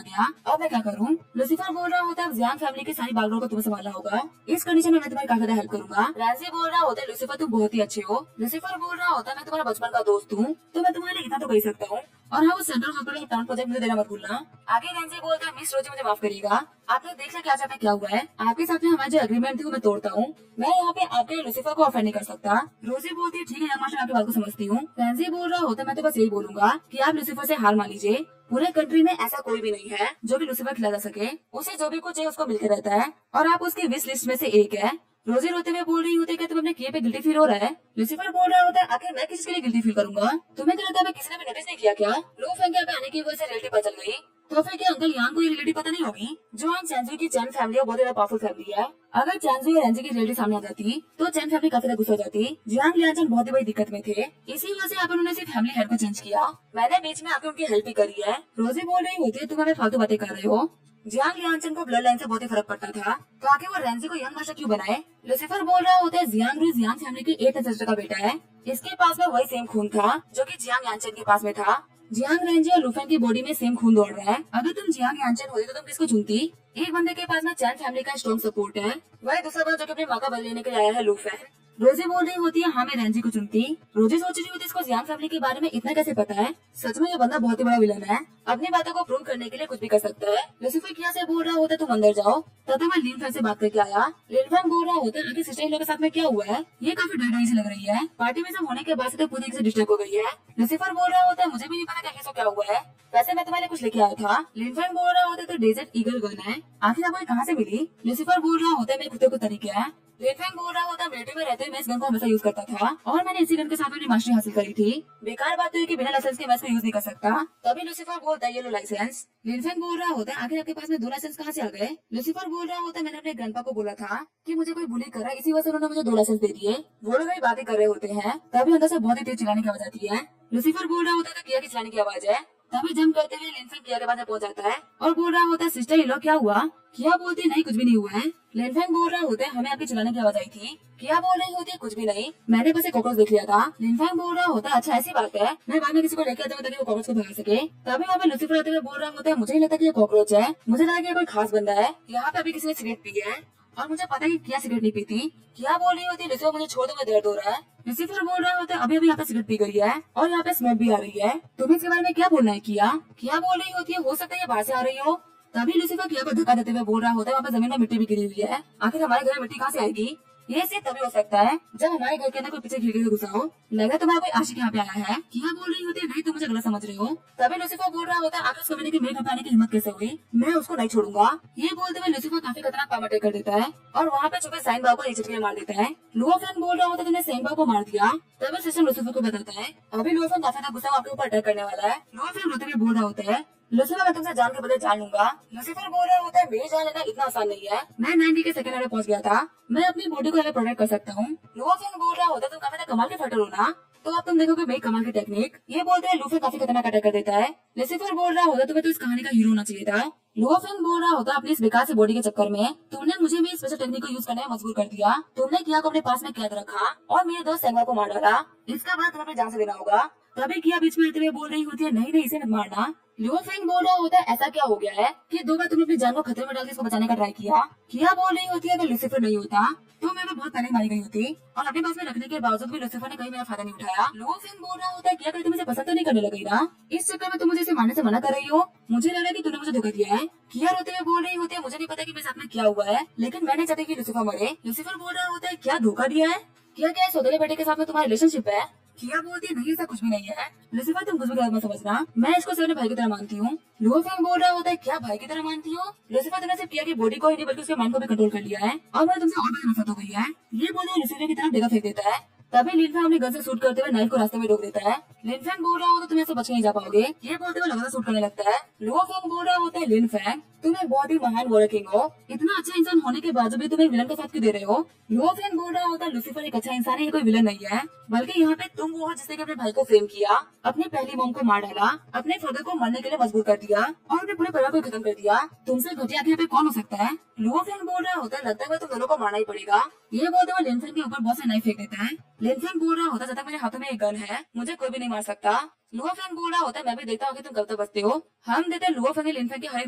गया, अब मैं क्या करूँ। लूसीफर बोल रहा होता है जियांग फैमिली की सारी बागड़ों को तुम्हें संभालना होगा, इस कंडीशन में मैं तुम्हारी काफी ज्यादा हेल्प करूंगा। रेंजी बोल रहा होता है लूसीफर तुम बहुत ही अच्छे हो। लूसीफर बोल रहा होता है मैं तुम्हारा बचपन का दोस्त हूँ तो मैं तुम्हारे लिए इतना तो कह सकता हूँ। और हाँ वो सेंट्रल हॉस्पिटल टाउन प्रोजेक्ट मुझे देना मत भूलना। आगे रेंजी बोलता है मिस रोजी मुझे माफ करिएगा, आपने देख लिया क्या चाहता क्या हुआ है। आपके साथ में हमारी जो एग्रीमेंट थी वो मैं तोड़ता हूँ, मैं यहाँ पे आपके लूसीफर को ऑफर नहीं कर सकता। रोजी बोलती है ठीक है मास्टर आपकी बात को समझती हूँ। रेंजी बोल रहा होता है मैं तो बस यही बोलूंगा कि आप लूसीफर से हार मान लीजिए। पूरे कंट्री में ऐसा कोई भी नहीं है जो भी लूसीफर खिला जा सके, उसे जो भी कुछ है उसको मिलकर रहता है और आप उसकी विश लिस्ट में से एक है। रोजी रोते हुए बोल रही होती है कि तुम अपने किए पे गिल्टी फील हो रहा है। लूसीफर बोल रहा होता है आखिर मैं किसके लिए गिल्टी फील करूंगा, तुम्हें क्या लगता है मैं किसी ने भी नोटिस नहीं किया क्या। लो फेंग यहाँ पे आने की वजह से रिलेटिव पता चल गई तो फिर क्या अंकल यांग को ये रिलेटिव पता नहीं होगी। जो हम चैनजू की चैन फैमिली बहुत ज्यादा पावरफुल फैमिली है, अगर चैनजू और रेंजी की रिलेटिव सामने आ जाती तो चैन फैमिली काफी ज्यादा गुस्सा हो जाती। जियांग लियांचन बहुत ही बड़ी दिक्कत में थे, इसी वजह से आप उन्होंने सिर्फ फैमिली हेड को चेंज किया। मैंने बीच में आके उनकी हेल्प भी करी है। रोजी बोल रही होती है तुम हमें फालतू बातें कर रहे हो। जियांग लियांचन को ब्लड लाइन से बहुत ही फर्क पड़ता था तो आखिर वो रेंजी को यंग मास्टर क्यों बनाए। लूसीफर बोल रहा होता है जियांग रू जियांग फैमिली की 8th एंसेस्टर का बेटा है, इसके पास में वही सेम खून था जो कि जियांग यानचन के पास में था। जियांग रेंजी और लूफेन की बॉडी में सेम खून दौड़ रहा है, अगर तुम जियांग यानचन होती तो तुम किसको चुनती। एक बंदे के पास में चैन फैमिली का स्ट्रॉन्ग सपोर्ट है, वही दूसरा बंदा जो कि अपने माँ का बदला लेने के लिए आया है लूफेन। रोजी बोल रही होती है हाँ मैं रेंजी को चुनती। रोजी सोच रही होती इसको जियांग फैमिली के बारे में इतना कैसे पता है, सच में ये बंदा बहुत ही बड़ा विलन है, अपनी बातों को प्रूव करने के लिए कुछ भी कर सकता है। लूसीफर किया से बोल रहा होता तुम अंदर जाओ, तथा मैं लिन फैन से बात करके आया। लिन फैन बोल रहा होता आगे सिस्टर इन लोग के साथ में क्या हुआ है, ये काफी डर डरी सी लग रही है, पार्टी में सब होने के बाद से तो पूरी से डिस्टर्ब हो गई है। लूसीफर बोल रहा होता है मुझे भी नहीं पता कि क्या हुआ है, वैसे मैं तुम्हारे कुछ लेके आया था। लिन फैन बोल रहा होता तो डेजर्ट ईगल गन है, आखिर आपको कहाँ से मिली। लूसीफर बोल रहा होता है मेरे खुद को तरीके है। लिनफेंग बोल रहा होता मिलिट्री में रहते हुए मैं इस गन को हमेशा यूज करता था और मैंने इसी गन के साथ अपनी मास्टरी हासिल करी थी। बेकार बात तो है कि बिना लाइसेंस के मैं इसको यूज नहीं कर सकता। तभी लूसीफर बोलता है ये लो लाइसेंस। लिनफेंग बोल रहा होता है आखिर आपके पास में 2 लाइसेंस कहाँ से आ गए। लूसीफर बोल रहा होता है मैंने अपने ग्रैंडपा को बोला था कि मुझे कोई बुली कर रहा है, इसी वजह से उन्होंने मुझे 2 लाइसेंस दे दिए। वो लोग बातें कर रहे होते हैं तभी अंदर से बहुत ही तेज चिल्लाने की आवाज आती है। लूसीफर बोल रहा होता है किया की चिल्लाने की आवाज है, तभी जंप करते हुए लिनफेंग किया के पास पहुंच जाता है और बोल रहा होता है सिस्टर ये लो क्या हुआ। किया बोलती नहीं कुछ भी नहीं हुआ है। लिनफेंग बोल रहा होता है हमें आपके चिल्लाने की आवाज आई थी। किया बोल रही होती है कुछ भी नहीं, मैंने बस एक कॉकरोच देख लिया था। लिनफेंग बोल रहा होता है अच्छा ऐसी बात है, मैं बाद में किसी को लेकर आता हूँ ताकि वो कॉकरोच को भगा सके। तभी वहाँ पे लूसीफर आते हुए बोल रहा होता है मुझे नहीं लगता कि ये कॉकरोच है, मुझे लगा कि ये कोई खास बंदा है। यहाँ पे अभी किसी ने सिगरेट पी है और मुझे पता है कि किया सिगरेट नहीं पीती। किया बोल रही होती है लूसीफर मुझे छोड़ दो मैं दर्द हो रहा है। लूसीफर बोल रहा होता है अभी अभी यहाँ पे सिगरेट पी गई है और यहाँ पे स्मेल भी आ रही है, तुम्हें इसके बारे में क्या बोलना है। किया बोल रही होती है हो सकता है ये बाहर से आ रही हो। तभी लूसीफर किया को धक्का देते हुए बोल रहा होता है वहाँ पे जमीन में मिट्टी भी गिरी हुई है, आखिर हमारे घर में मिट्टी कहाँ से आएगी। ये सिर्फ तभी हो सकता है जब हमारे घर के अंदर कोई पीछे खिड़की से घुसा हो, लगा तुम्हारा कोई आशिक यहाँ पे आया है। किया बोल रही होती है नहीं तुम मुझे गलत समझ रहे हो। तभी लूसीफर बोल रहा होता है आखिर उसको मैंने कि मेरे घर पे आने की हिम्मत कैसे हुई, मैं उसको नहीं छोड़ूंगा। ये बोलते हुए लूसीफर काफी खतरनाक पावर अटैक कर देता है और वहाँ पे छुपे साइन बाव को एक झटके में मार देता है। लुओफेन बोल रहा होता है तुमने साइन बाव को मार दिया। तभी सिस्टम लूसीफर को बताता है अभी लुओफेन काफी ज्यादा गुस्सा आपके ऊपर अटैक करने वाला है। लुओफेन रोते हुए बोल रहा होता है लूसीफर मैं तुमसे जान के बदले जान लूंगा। लूसीफर बोल रहा होता है मेरी जान लेना इतना आसान नहीं है, मैं 90 के सेकंड में पहुंच गया था, मैं अपनी बॉडी को प्रोटेक्ट कर सकता हूँ। लुओफेन बोल रहा होता है तुम काफी कमाल के फाइटर हो ना, तो अब तुम देखोगे मेरी कमाल की टेक्निक। ये बोलते हैं लूफे काफी खतरनाक अटैक कर देता है। लूसीफर बोल रहा होता तुम्हें तो इस कहानी का हीरो होना चाहिए था। लुओफेन बोल रहा होता अपनी इस बेकार से बॉडी के चक्कर में तुमने मुझे भी स्पेशल टेक्निक को यूज करने में मजबूर कर दिया, तुमने किया को अपने पास में कैद रखा और मेरे दोस्त सेंगा को मार डाला, इसका बाद तुम्हें अपनी जान से देना होगा। तभी किया बीच में आते हुए बोल रही होती है नहीं इसे मत मारना। लुओफेंग बोल रहा होता है ऐसा क्या हो गया है कि 2 बार तुमने अपनी जान को खतरे में डाल के इसको बचाने का ट्राई किया। किया बोल रही होती है अगर लूसीफर नहीं होता तो मैं बहुत पहले मारी गई होती और अपने पास में रखने के बावजूद भी लूसीफर ने कहीं मेरा फायदा नहीं उठाया। लुओफेंग बोल रहा होता है किया तुम इसे पसंद तो नहीं करने लगी ना, इस चक्कर में तुम मुझे इसे मारने से मना कर रही हो, मुझे लग रहा है कि तूने मुझे धोखा दिया है। किया रोते हुए बोल रही होती है मुझे नहीं पता कि मेरे साथ में क्या हुआ है, लेकिन मैंने चाहती कि लूसीफर मरे। लूसीफर बोल रहा होता है क्या धोखा दिया है। क्या सौतेले बेटे के साथ में तुम्हारा रिलेशनशिप है? किया बोलती है नहीं ऐसा कुछ भी नहीं है। लूसीफर तुम कुछ भी गलत मत समझना, मैं इसको सिर्फ अपने भाई की तरह मानती हूँ। लूसीफर बोल रहा होता है क्या भाई की तरह मानती हो? लूसीफर तुमने सिर्फ किया की बॉडी को ही नहीं बल्कि उसके मन को भी कंट्रोल कर लिया है और मुझे तुमसे और भी नफरत हो गई है। ये बोलते लूसीफर की तरफ डेगा फेंक देता है। तभी लिनफैंग अपने गन से शूट करते हुए नाइफ को रास्ते में रोक देता है। लिनफैंग बोल रहा होता तुम ऐसे बच के नहीं जा पाओगे। ये बोलते हुए लगातार शूट करने लगता है। लुओफैंग बोल रहा होता है लिनफैंग तुम एक बहुत ही महान वॉरियर किंग हो, इतना अच्छा इंसान होने के बावजूद भी तुम एक विलन का साथ क्यों दे रहे हो? लुओफैंग बोल रहा होता है लूसीफर एक अच्छा इंसान है, ये कोई विलन नहीं है, बल्कि यहाँ पे तुम वो हो जिसने अपने भाई को फ्रेम किया, अपनी पहली मॉम को मार डाला, अपने फादर को मरने के लिए मजबूर कर दिया और अपने पूरे परिवार को खत्म कर दिया। तुमसे घटिया यहाँ पे कौन हो सकता है? लुओफैंग बोल रहा होता है लगता है तुम दोनों को मारना ही पड़ेगा। ये बोलते हुए लिनफैंग के ऊपर बहुत से नाइफ फेंक देता है। लिनफैंग बोल रहा होता है जब तक मेरे हाथों में एक गन है मुझे कोई भी नहीं मार सकता। लुओफैंग बोल रहा होता है मैं भी देखता हूँ कि तुम कब तक बचते हो। हम देते लुओफैंग ने लिनफैंग के हर एक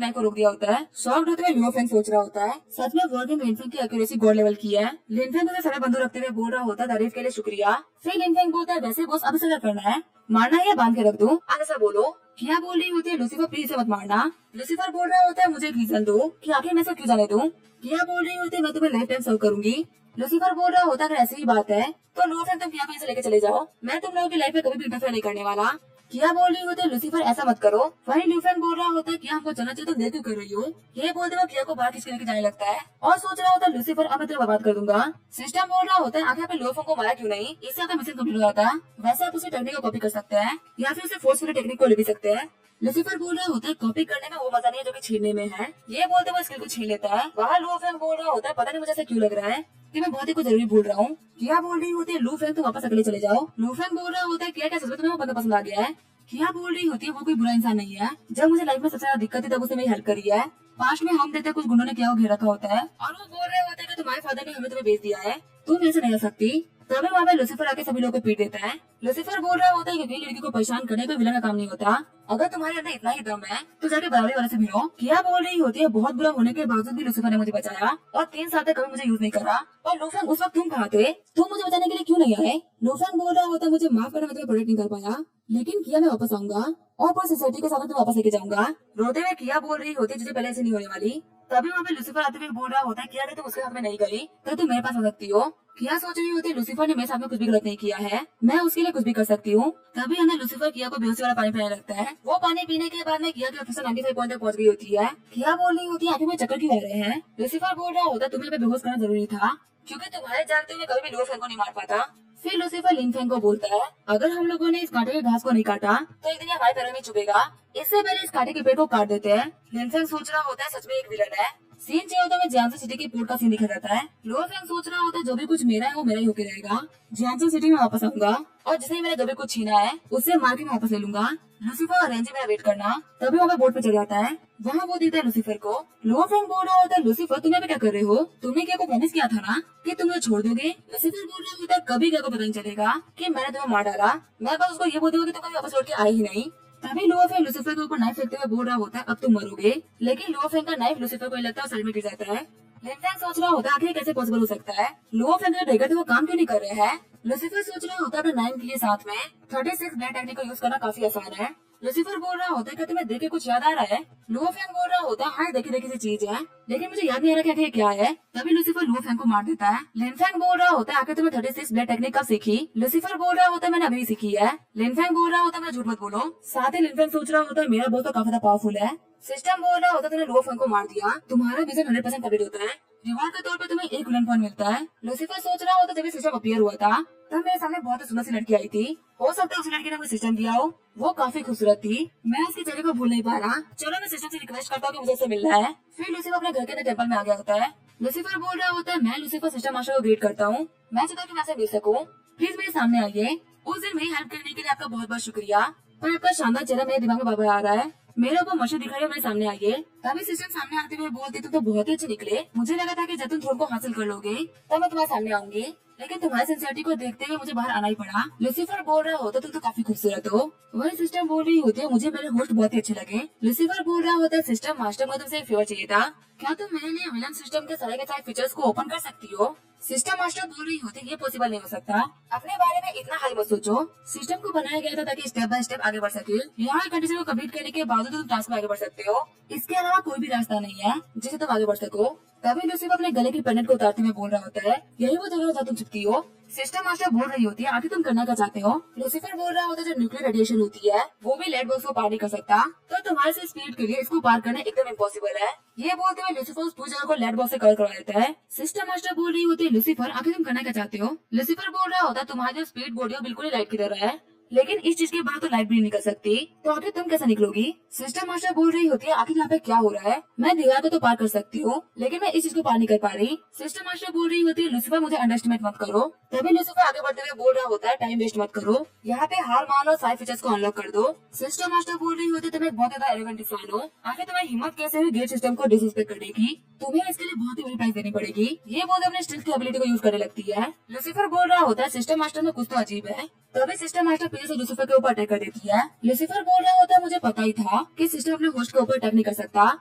नाइफ को रोक दिया होता है। शॉक्ड होते हुए लुओफैंग सोच रहा होता है सच में वर्किंग लिनफैंग की एक्यूरेसी गॉड लेवल की है। लिनफैंग उसे सारा बंदूक रखते हुए बोल रहा होता है तारीफ के लिए शुक्रिया। फिर लिनफैंग बोलता है वैसे बॉस अब इसे क्या करना है, मारना है या बांध के रख दूं? आज ऐसा बोलो। किया बोल रही होती है लूसीफर प्लीज इसे मत मारना। लूसीफर बोल रहा होता है मुझे एक रीजन दो कि आखिर मैं इसे क्यों जाने दूं। किया बोल रही होती है मैं तुम्हें लाइफ टाइम सर्व करूंगी। लूसीफर बोल रहा होता है अगर ऐसी ही बात है तो लूसीफर तुम किया को इसे लेके चले जाओ, मैं तुम लोगों की लाइफ में कभी भी इंटरफेयर नहीं करने वाला। किया बोल रही होती है लूसीफर ऐसा मत करो। वहीं लूफेंग बोल रहा होता है किया हमको जाना चाहिए तो देर क्यों कर रही हो। ये बोलते हुए किया को बाहर खींच के लेके जाने लगता है और सोच रहा होता है लूसीफर अब मैं तुझे बर्बाद कर दूंगा। सिस्टम बोल रहा होता है आखिर पे लूफेंग को मारा क्यों नहीं, इससे आपका मिशन कंप्लीट हो जाता। वैसे आप उसी टेक्निक को कॉपी कर सकते हैं या फिर उसे फोर्सफुली टेक्निक को ले भी सकते हैं। लूसीफर बोल रहा होता है कॉपी करने में वो मजा नहीं है जो कि छीनने में है। ये बोलते हुए स्किल को छीन लेता है। वहाँ लूफेंग बोल रहा होता है पता नहीं मुझे ऐसा क्यों लग रहा है कि मैं बहुत ही कुछ जरूरी भूल रहा हूँ। किया बोल रही होती है लूफेंग तुम वापस अकेले चले जाओ। लूफेंग बोल रहा होता है किया क्या सच में तुम्हें वो बंदा पसंद आ गया है। किया बोल रही होती है वो कोई बुरा इंसान नहीं है, जब मुझे लाइफ में सबसे ज्यादा दिक्कत थी तब उसने मेरी हेल्प करी है। पास्ट में हम देते कुछ गुंडों ने किया घेर रखा होता है और वो बोल रहे होते हैं कि तुम्हारे फादर ने हमें तुम्हें बेच दिया है, तुम ऐसे नहीं रह सकती। तभी वहाँ पे लूसीफर आके सभी लोगों को पीट देता है। लूसीफर बोल रहा होता है कि लड़की को परेशान करने कोई विलन का काम नहीं होता, अगर तुम्हारे अंदर इतना ही दम है तो जाके बराबरी वाले से मिलो। किया बोल रही होती है बहुत बुरा होने के बावजूद भी लूसीफर ने मुझे बचाया और 3 साल तक कभी मुझे यूज नहीं करा। और लूफेंग उस वक्त तुम कहाँ थे, तुम मुझे बचाने के लिए क्यों नहीं आए? लूफेंग बोल रहा होता है मुझे माफ करना, मैं तुम्हें प्रोटेक्ट नहीं कर पाया, लेकिन किया मैं वापस आऊंगा और पूरी सोसाइटी के साथ तुम्हें वापस लेके जाऊंगा। रोते हुए किया बोल रही होती है जिसे पहले ऐसे नहीं होने वाली। तभी वहाँ पे लूसीफर आते हुए बोल रहा होता है किया अगर तुम उसके साथ में नहीं गई तो तुम मेरे पास आ सकती हो। किया सोच रही होती है लूसीफर ने मेरे साथ में कुछ भी गलत नहीं किया है, मैं उसके लिए कुछ भी कर सकती हूँ। तभी अंदर लूसीफर किया को बेहोशी वाला पानी पिलाने लगता है। वो पानी पीने के बाद में किया की ऑफिसर 95 पॉइंट तक पहुंच गई होती है। किया बोल रही होती है आंखों में चक्कर क्यों आ रहे हैं। लूसीफर बोल रहा होता है तुम्हें पे बेहोश करना जरूरी था क्योंकि तुम्हारे जागते हुए कभी भी लूफेंग को नहीं मार पाता। फिर लूसीफर लिनफेंग को बोलता है अगर हम लोगों ने इस कांटे के घास को नहीं काटा तो एक दिन ये हमारे पैरों में चुभेगा, इससे पहले इस कांटे के पेड़ को काट देते हैं। लिनफेंग सोच रहा होता है सच में एक विलन है। सीन चाहिए होता है जियांग्सू सिटी के पोर्ट का सीन दिखा जाता है। लूफेंग सोच रहा होता है जो भी कुछ मेरा है वो मेरा ही होके रहेगा, जियांग्सू सिटी में वापस आऊंगा और जिसने मेरा जो भी कुछ छीना है उससे मार के मैं वापस ले लूंगा। लूसीफर और रेंजी मेरा वेट करना। तभी वहाँ बोट पे चढ़ जाता है, वहाँ वो देता है लूसीफर को। लूफेंग बोल रहा होता है लूसीफर तुमने भी क्या कर रहे हो, तुमने क्या को प्रॉमिस किया था ना कि तुम मुझे छोड़ दोगे। लूसीफर बोल रहा होता है कभी क्या को पता नहीं चलेगा कि मैंने तुम्हें मार डाला, मैं बस उसको ये बोल दूंगा कि तुम कभी वापस लौट के आए ही नहीं। तभी लूफेंग लूसीफर के ऊपर नाइफ फेंकते हुए बोल रहा होता है अब तुम मरोगे, लेकिन लूफेंग का नाइफ लूसीफर को लगता है साइड में गिर जाता है। लिनफेंग सोच रहा होता है आखिर कैसे पॉसिबल हो सकता है, लूफेंग जो ट्रिगर थे वो काम क्यों नहीं कर रहे हैं। लूसीफर सोच रहा होता है अपने नाइफ के साथ में 36 ब्लेड टेक्निक को यूज करना काफी आसान है। लूसीफर बोल रहा होता है कि तुम्हें देख के कुछ याद आ रहा है। लूफेंग बोल रहा होता है हाँ देखी देखी सी चीज है लेकिन मुझे याद नहीं आ रहा कि क्या है। तभी लूसीफर लूफेंग को मार देता है। लिनफेंग बोल रहा होता है आखिर तुम्हें 36 ब्लेड टेक्निक कब सीखी। लूसीफर बोल रहा होता है मैंने अभी सीखी है। लिनफेंग बोल रहा होता है मैं झूठ मत बोलो। साथ ही लिनफेंग सोच रहा होता है मेरा बॉस तो काफी ज्यादा पावरफुल है। सिस्टम बोल रहा होता है तुमने लूफेंग को मार दिया, तुम्हारा विजन 100% कंप्लीट होता है, रिवॉर्ड के तौर पे तुम्हें 1 विलन पॉइंट मिलता है। लूसीफर सोच रहा होता जब ये सिस्टम अपीयर हुआ था तब मेरे सामने बहुत ही सुंदर सी लड़की आई थी, हो सकता है उस लड़की ने मुझे सिस्टम दिया हो, वो काफी खूबसूरत थी, मैं उसके चेहरे को भूल नहीं पा रहा, चलो मैं सिस्टम से रिक्वेस्ट करता हूँ कि मुझे उससे मिलना है। फिर लूसीफर अपने घर के अंदर टेम्पल में आ गया होता है। लूसीफर बोल रहा होता है मैं लूसीफर सिस्टम मास्टर को ग्रेट करता हूँ, मैं चाहता हूँ कि मैं आपसे मिल सकूँ, प्लीज मेरे सामने आइए। उस दिन मेरी हेल्प करने के लिए आपका बहुत बहुत शुक्रिया, पर आपका शानदार चेहरा मेरे दिमाग में बार बार आ रहा है, मेरे ऊपर मशहूर दिखाई मेरे सामने आइए। तभी सिस्टम सामने आते हुए बोलती तुम तो बहुत ही अच्छे निकले, मुझे लगा था कि जब तुम थ्रोन को हासिल कर लोगे तब मैं तुम्हारे सामने आऊंगी, लेकिन तुम्हारी सिंसियरिटी को देखते हुए मुझे बाहर आना ही पड़ा। लूसीफर बोल रहा होता तुम तो काफी खूबसूरत हो। वही सिस्टम बोल रही होती है मुझे मेरे होस्ट बहुत ही अच्छे लगे। लूसीफर बोल रहा होता है सिस्टम मास्टर मुझे तुमसे एक फेवर चाहिए था, क्या तुम मेरे लिए विलन सिस्टम के सारे फीचर्स को ओपन कर सकती हो। सिस्टम मास्टर बोल रही होती ये पॉसिबल नहीं हो सकता, अपने बारे में इतना हाई मत सोचो, सिस्टम को बनाया गया था ताकि स्टेप बाय स्टेप आगे बढ़ सके, यहाँ कंडीशन को कंप्लीट करने के बावजूद तुम टास्क में आगे बढ़ सकते हो, इसके अलावा कोई भी रास्ता नहीं है जिससे तुम आगे बढ़ सको। तभी लूसीफर अपने गले की पेंडेंट को उतारते हुए बोल रहा होता है, यही वो जगह है जहाँ तुम छुपती हो। सिस्टर मास्टर बोल रही होती है, आखिर तुम करना क्या चाहते हो। लूसीफर बोल रहा होता है, जो न्यूक्लियर रेडिएशन होती है वो भी लाइट बॉक्स को पार नहीं कर सकता, तो तुम्हारे से स्पीड के लिए इसको पार करना एकदम इम्पॉसिबल है। ये बोलते हुए लूसीफर उस पूरी जगह को लाइट बॉक्स से कवर करवा देता है। सिस्टर मास्टर बोल रही होती है, लूसीफर आखिर तुम करना क्या चाहते हो। लूसीफर बोल रहा होता है, तुम्हारी जो स्पीड बॉडी है बिल्कुल ही लाइट की तरह है, लेकिन इस चीज के बाहर तो लाइट भी नहीं निकल सकती, तो आखिर तुम कैसे निकलोगी। सिस्टर मास्टर बोल रही होती है, आखिर यहाँ पे क्या हो रहा है। मैं दीवार को तो पार कर सकती हूँ, लेकिन मैं इस चीज को पार नहीं कर पा रही। सिस्टर मास्टर बोल रही होती है, लूसीफर मुझे अंडरस्टिमेट मत करो। तभी लूसीफर आगे बढ़ते हुए बोल रहा होता है, टाइम वेस्ट मत करो, यहाँ पे हार मान लो, सारे फीचर्स को अनलॉक कर दो। सिस्टर मास्टर बोल रही होती है, तुम एक बहुत ज्यादा एरोगेंट इंसान हो, आखिर तुम्हारी हिम्मत कैसे हुई गेट सिस्टम को डिसरिस्पेक्ट करने की, तुम्हें इसके लिए बहुत ही बड़ी प्राइस देनी पड़ेगी। ये बोल अपने स्टिल्थ की एबिलिटी को यूज करने लगती है। लूसीफर बोल रहा होता है, सिस्टर मास्टर में कुछ तो अजीब है। तभी सिस्टर मास्टर पीछे से लूसीफर के ऊपर अटैक कर देती है। लूसीफर बोल रहा होता है, मुझे पता ही था कि सिस्टर अपने होस्ट के ऊपर अटैक नहीं कर सकता,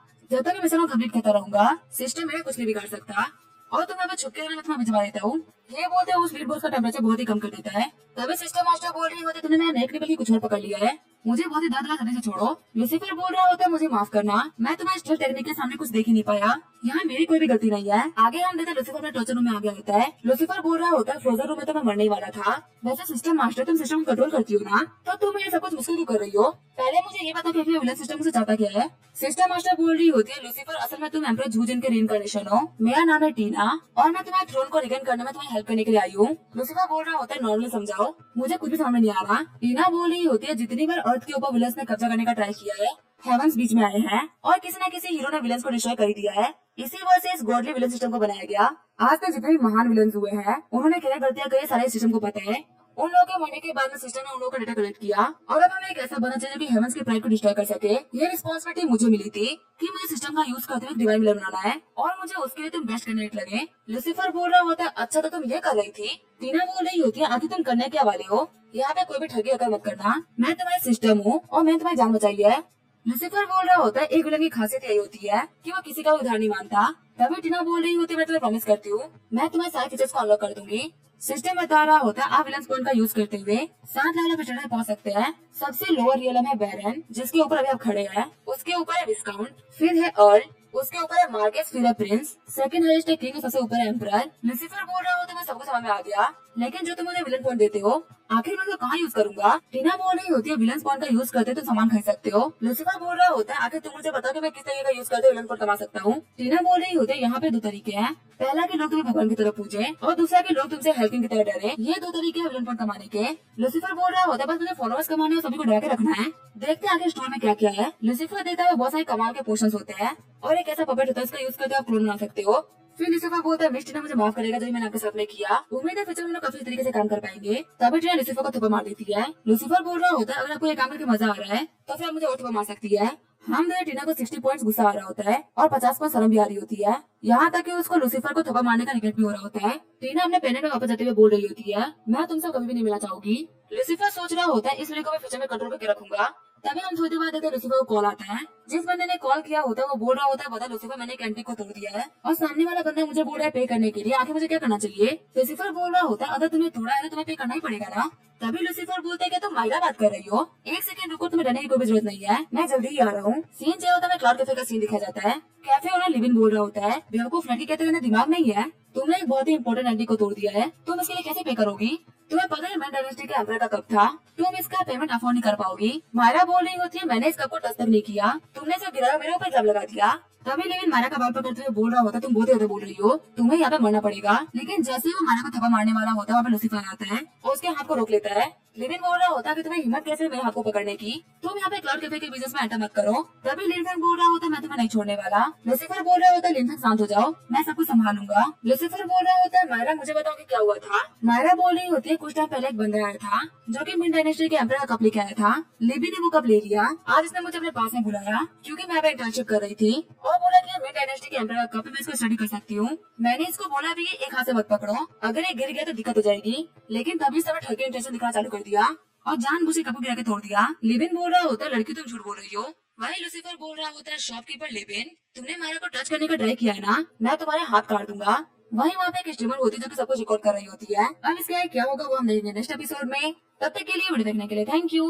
जब तक मैं मिशन कंप्लीट करता रहूंगा सिस्टर मेरा कुछ नहीं बिगाड़ सकता, और तुम्हें छुप के रहने में तुम्हें भिजवा देता हूँ। ये बोलते हुए उस स्पीड बोट का टेम्परेचर बहुत ही कम कर देता है। तभी सिस्टर मास्टर बोल रही होती है, तुमने मेरा नेक लेवल की कुछ और पकड़ लिया है, मुझे बहुत ही दर्द लगा, से छोड़ो। लूसीफर बोल रहा होता है, मुझे माफ करना, मैं तुम्हारे स्टिल टेक्निक के सामने कुछ देख ही नहीं पाया, यहाँ मेरी कोई भी गलती नहीं है। आगे हम देखते लूसीफर अपने टॉर्चर रूम में आ गया होता है। लूसीफर बोल रहा होता है, फ्रोजन रूम में तो मैं मरने ही वाला था। वैसे सिस्टर मास्टर तुम सिस्टम को कंट्रोल करती हो ना, तो तुम मेरे सब कुछ मुश्किल क्यों कर रही हो। पहले मुझे ये बता कि विलन सिस्टम से चाहता क्या है। सिस्टर मास्टर बोल रही होती है, लूसीफर असल में तुम एम्परर जूजिन के रीइंकार्नेशन हो, मेरा नाम है टीना और मैं तुम्हारे थ्रोन को रिगेन करने में तुम्हें हेल्प करने के लिए आई हूँ। लूसीफर बोल रहा होता है, नॉर्मली समझाओ, मुझे कुछ भी समझ नहीं आ रहा। टीना बोल रही होती है, जितनी बार अर्थ के ऊपर विलन्स ने कब्जा करने का ट्राई किया है, हेवंस बीच में आए हैं और किसी न किसी हीरो ने विलन्स को डिस्ट्रॉय कर दिया है। इसी वजह से इस गॉडली विलन सिस्टम को बनाया गया। आज तक जितने भी महान विलन्स हुए हैं, उन्होंने क्या गलतियां करी, सारे सिस्टम को पता है। उन लोगों के मरने के बाद में सिस्टम ने उन लोगों का डेटा कलेक्ट किया और अब हमें एक ऐसा बना चाहिए जो कि हेवंस के प्राइड को डिस्ट्रॉय कर सके। ये रिस्पॉन्सिबिलिटी मुझे मिली थी कि मुझे सिस्टम का यूज करते हुए डिवाइन विलन बनाना है और मुझे उसके लिए तुम बेस्ट कैंडिडेट लगे। लूसीफर बोल रहा होता है, अच्छा तो तुम ये कर रही थी। टीना बोल रही होती है, आखिर तुम करने क्या वाले हो, यहाँ पे कोई भी ठगी अगर मत करना, मैं तुम्हारी सिस्टम हूँ और मैंने तुम्हारी जान बचाई है। लूसीफर बोल रहा होता है, एक विलन की खासियत यही होती है कि वो किसी का उधार नहीं मानता। तभी टीना बोल रही होती है, मैं तुम्हें प्रॉमिस करती हूँ, मैं तुम्हारे सारे फीचर्स को अनलॉक कर दूंगी। सिस्टम बता रहा होता है, आप विलन्स पॉइंट का यूज करते हुए 7 लेवल पे पहुंच सकते हैं। सबसे लोअर रियलम है बैरन, जिसके ऊपर अभी आप खड़े हैं, उसके ऊपर है विस्काउंट, फिर है अर्ल, उसके ऊपर है मार्केस, फिर है प्रिंस, सेकंड हाईएस्ट है किंग, सबसे ऊपर है एम्परर। लूसीफर बोल रहा होता है, मैं सबको समझ में आ गया, लेकिन जो तुम मुझे विलन पॉइंट देते हो आखिर मैं तो कहाँ यूज करूंगा। टीना बोल रही होती है, विलन पॉइंट का यूज करते तो सामान खरीद सकते हो। लूसीफर बोल रहा होता है, आखिर तुम मुझे बताओ कि मैं किस तरीके का यूज करते विलन पॉइंट कमा सकता हूँ। टीना बोल रही होती है, यहाँ पे 2 तरीके हैं, पहला कि लोग तुम्हें भगवान की तरफ पूछे और दूसरा कि लोग तुमसे हेल्पिंग की तरह डरे। ये 2 तरीके हैं विलन पॉइंट कमाने के। लूसीफर बोल रहा होता है, बस मुझे फॉलोअर्स कमाने और सभी को डरा के रखना है। देखते हैं आखिर स्टोर में क्या क्या है। लूसीफर देता है, बहुत सारे कमाल के पोर्शंस होते हैं और एक ऐसा पपेट होता है, इसका यूज करके आप क्लोन बना सकते हो। फिर लूसीफर बोलता है, मिस टीना मुझे माफ करेगा जो मैंने आपके साथ में किया, उम्मीद है फ्यूचर में काफी तरीके से काम कर पाएंगे। तभी टीना लूसीफर को थप्पड़ मार देती है। लूसीफर बोल रहा होता है, अगर आपको ये काम करके मजा आ रहा है तो फिर आप मुझे और थप्पड़ मार सकती है। हम दोनों टीना को 60 पॉइंट्स गुस्सा आ रहा होता है और 50 पॉइंट शर्म भी आ रही होती है, यहाँ तक कि उसको लूसीफर को थप्पड़ मारने का रिग्रेट भी हो रहा होता है। टीना अपने पेनेट में वापस जाते हुए बोल रही होती है, मैं तुमसे कभी भी नहीं मिलना चाहूंगी। लूसीफर सोच रहा होता है, इस वीडियो को मैं फ्यूचर में कंट्रोल करके रखूंगा। तभी हम थोड़ी देर बाद देखते लूसीफर को कॉल आता है। जिस बंदे ने कॉल किया होता है वो बोल रहा होता है, बता लूसीफर मैंने एक एंटी को तोड़ दिया है और सामने वाला बंदा मुझे बोल रहा है पे करने के लिए, आखिर मुझे क्या करना चाहिए। लूसीफर बोल रहा होता है, अगर तुम्हें तोड़ा है तो तुम्हें पे करना ही पड़ेगा ना। तभी लूसीफर बोलते हैं कि तुम मायरा बात कर रही हो, 1 सेकंड रुको, तुम्हें डरने की कोई जरूरत नहीं है, मैं जल्दी ही आ रहा हूँ। सीन जो होता है क्लाउड कैफे का सीन दिखाया जाता है। कैफे ओनर लिविन बोल रहा होता है, बेवकूफ लड़की कहते हैं दिमाग नहीं है, तुमने एक बहुत ही इंपॉर्टेंट एंटी को तोड़ दिया है, तुम इसके लिए कैसे पे करोगी। तुम्हें पता है मैन डायनेस्टी के एम्परर का कप था, तुम इसका पेमेंट अफोर्ड नहीं कर पाओगी। मायरा बोल रही होती है, मैंने इस कप को टच तक नहीं किया, तुमने सिर्फ गिराया, मेरे ऊपर इल्जाम लगा दिया। तभी लेविन मायरा का बाल पकड़ते हुए बोल रहा होता है, तुम बहुत ज्यादा बोल रही हो, तुम्हें यहाँ पे मरना पड़ेगा। लेकिन जैसे ही वो मायरा को थप्पड़ मारने वाला होता है, वहाँ पे लूसीफर आता है और उसके हाथ को रोक लेता है। लेविन बोल रहा होता है कि तुम्हें हिम्मत कैसे मेरे हाथ को पकड़ने की, तुम यहाँ पे क्लाउड कैफे के बिजनेस में एंटर मत करो। तभी लिनफेंग बोल रहा होता है, मैं तुम्हें नहीं छोड़ने वाला। लूसीफर बोल रहा होता है, लिनफेंग शांत हो जाओ, मैं सब कुछ संभालूंगा। लूसीफर बोल रहा होता है, मायरा मुझे बताओ कि क्या हुआ था। मायरा बोल रही होती है, कुछ टाइम पहले एक बंदा आया था जो कि मिन डायनेस्टी के एम्परर का कप लेके आया था। लिबी ने वो कप ले लिया। आज इसने मुझे अपने पास में बुलाया क्योंकि मैं यहाँ इंटर्नशिप कर रही थी और बोला कि मिन डायनेस्टी के एम्परर का कप, मैं इसको स्टडी कर सकती हूँ। मैंने इसको बोला भी एक हाथ से मत पकड़ो, अगर ये गिर गया तो दिक्कत हो जाएगी। लेकिन तभी इसने ठगी इंटेंशन दिखाना चालू कर दिया और जानबूझ के कप गिरा के तोड़ दिया। लिबिन बोल रहा होता है, लड़की तुम झूठ बोल रही हो। वही लूसीफर बोल रहा होता है, शॉपकीपर लिबिन, तुमने मायरा को टच करने का ट्राई किया है ना, मैं तुम्हारे हाथ काट दूंगा। वहीं वहाँ पे एक स्ट्रीमर होती है जो कि सब कुछ रिकॉर्ड कर रही होती है। अब इसका क्या होगा वो हम देखेंगे नेक्स्ट एपिसोड में। तब तक के लिए वीडियो देखने के लिए थैंक यू।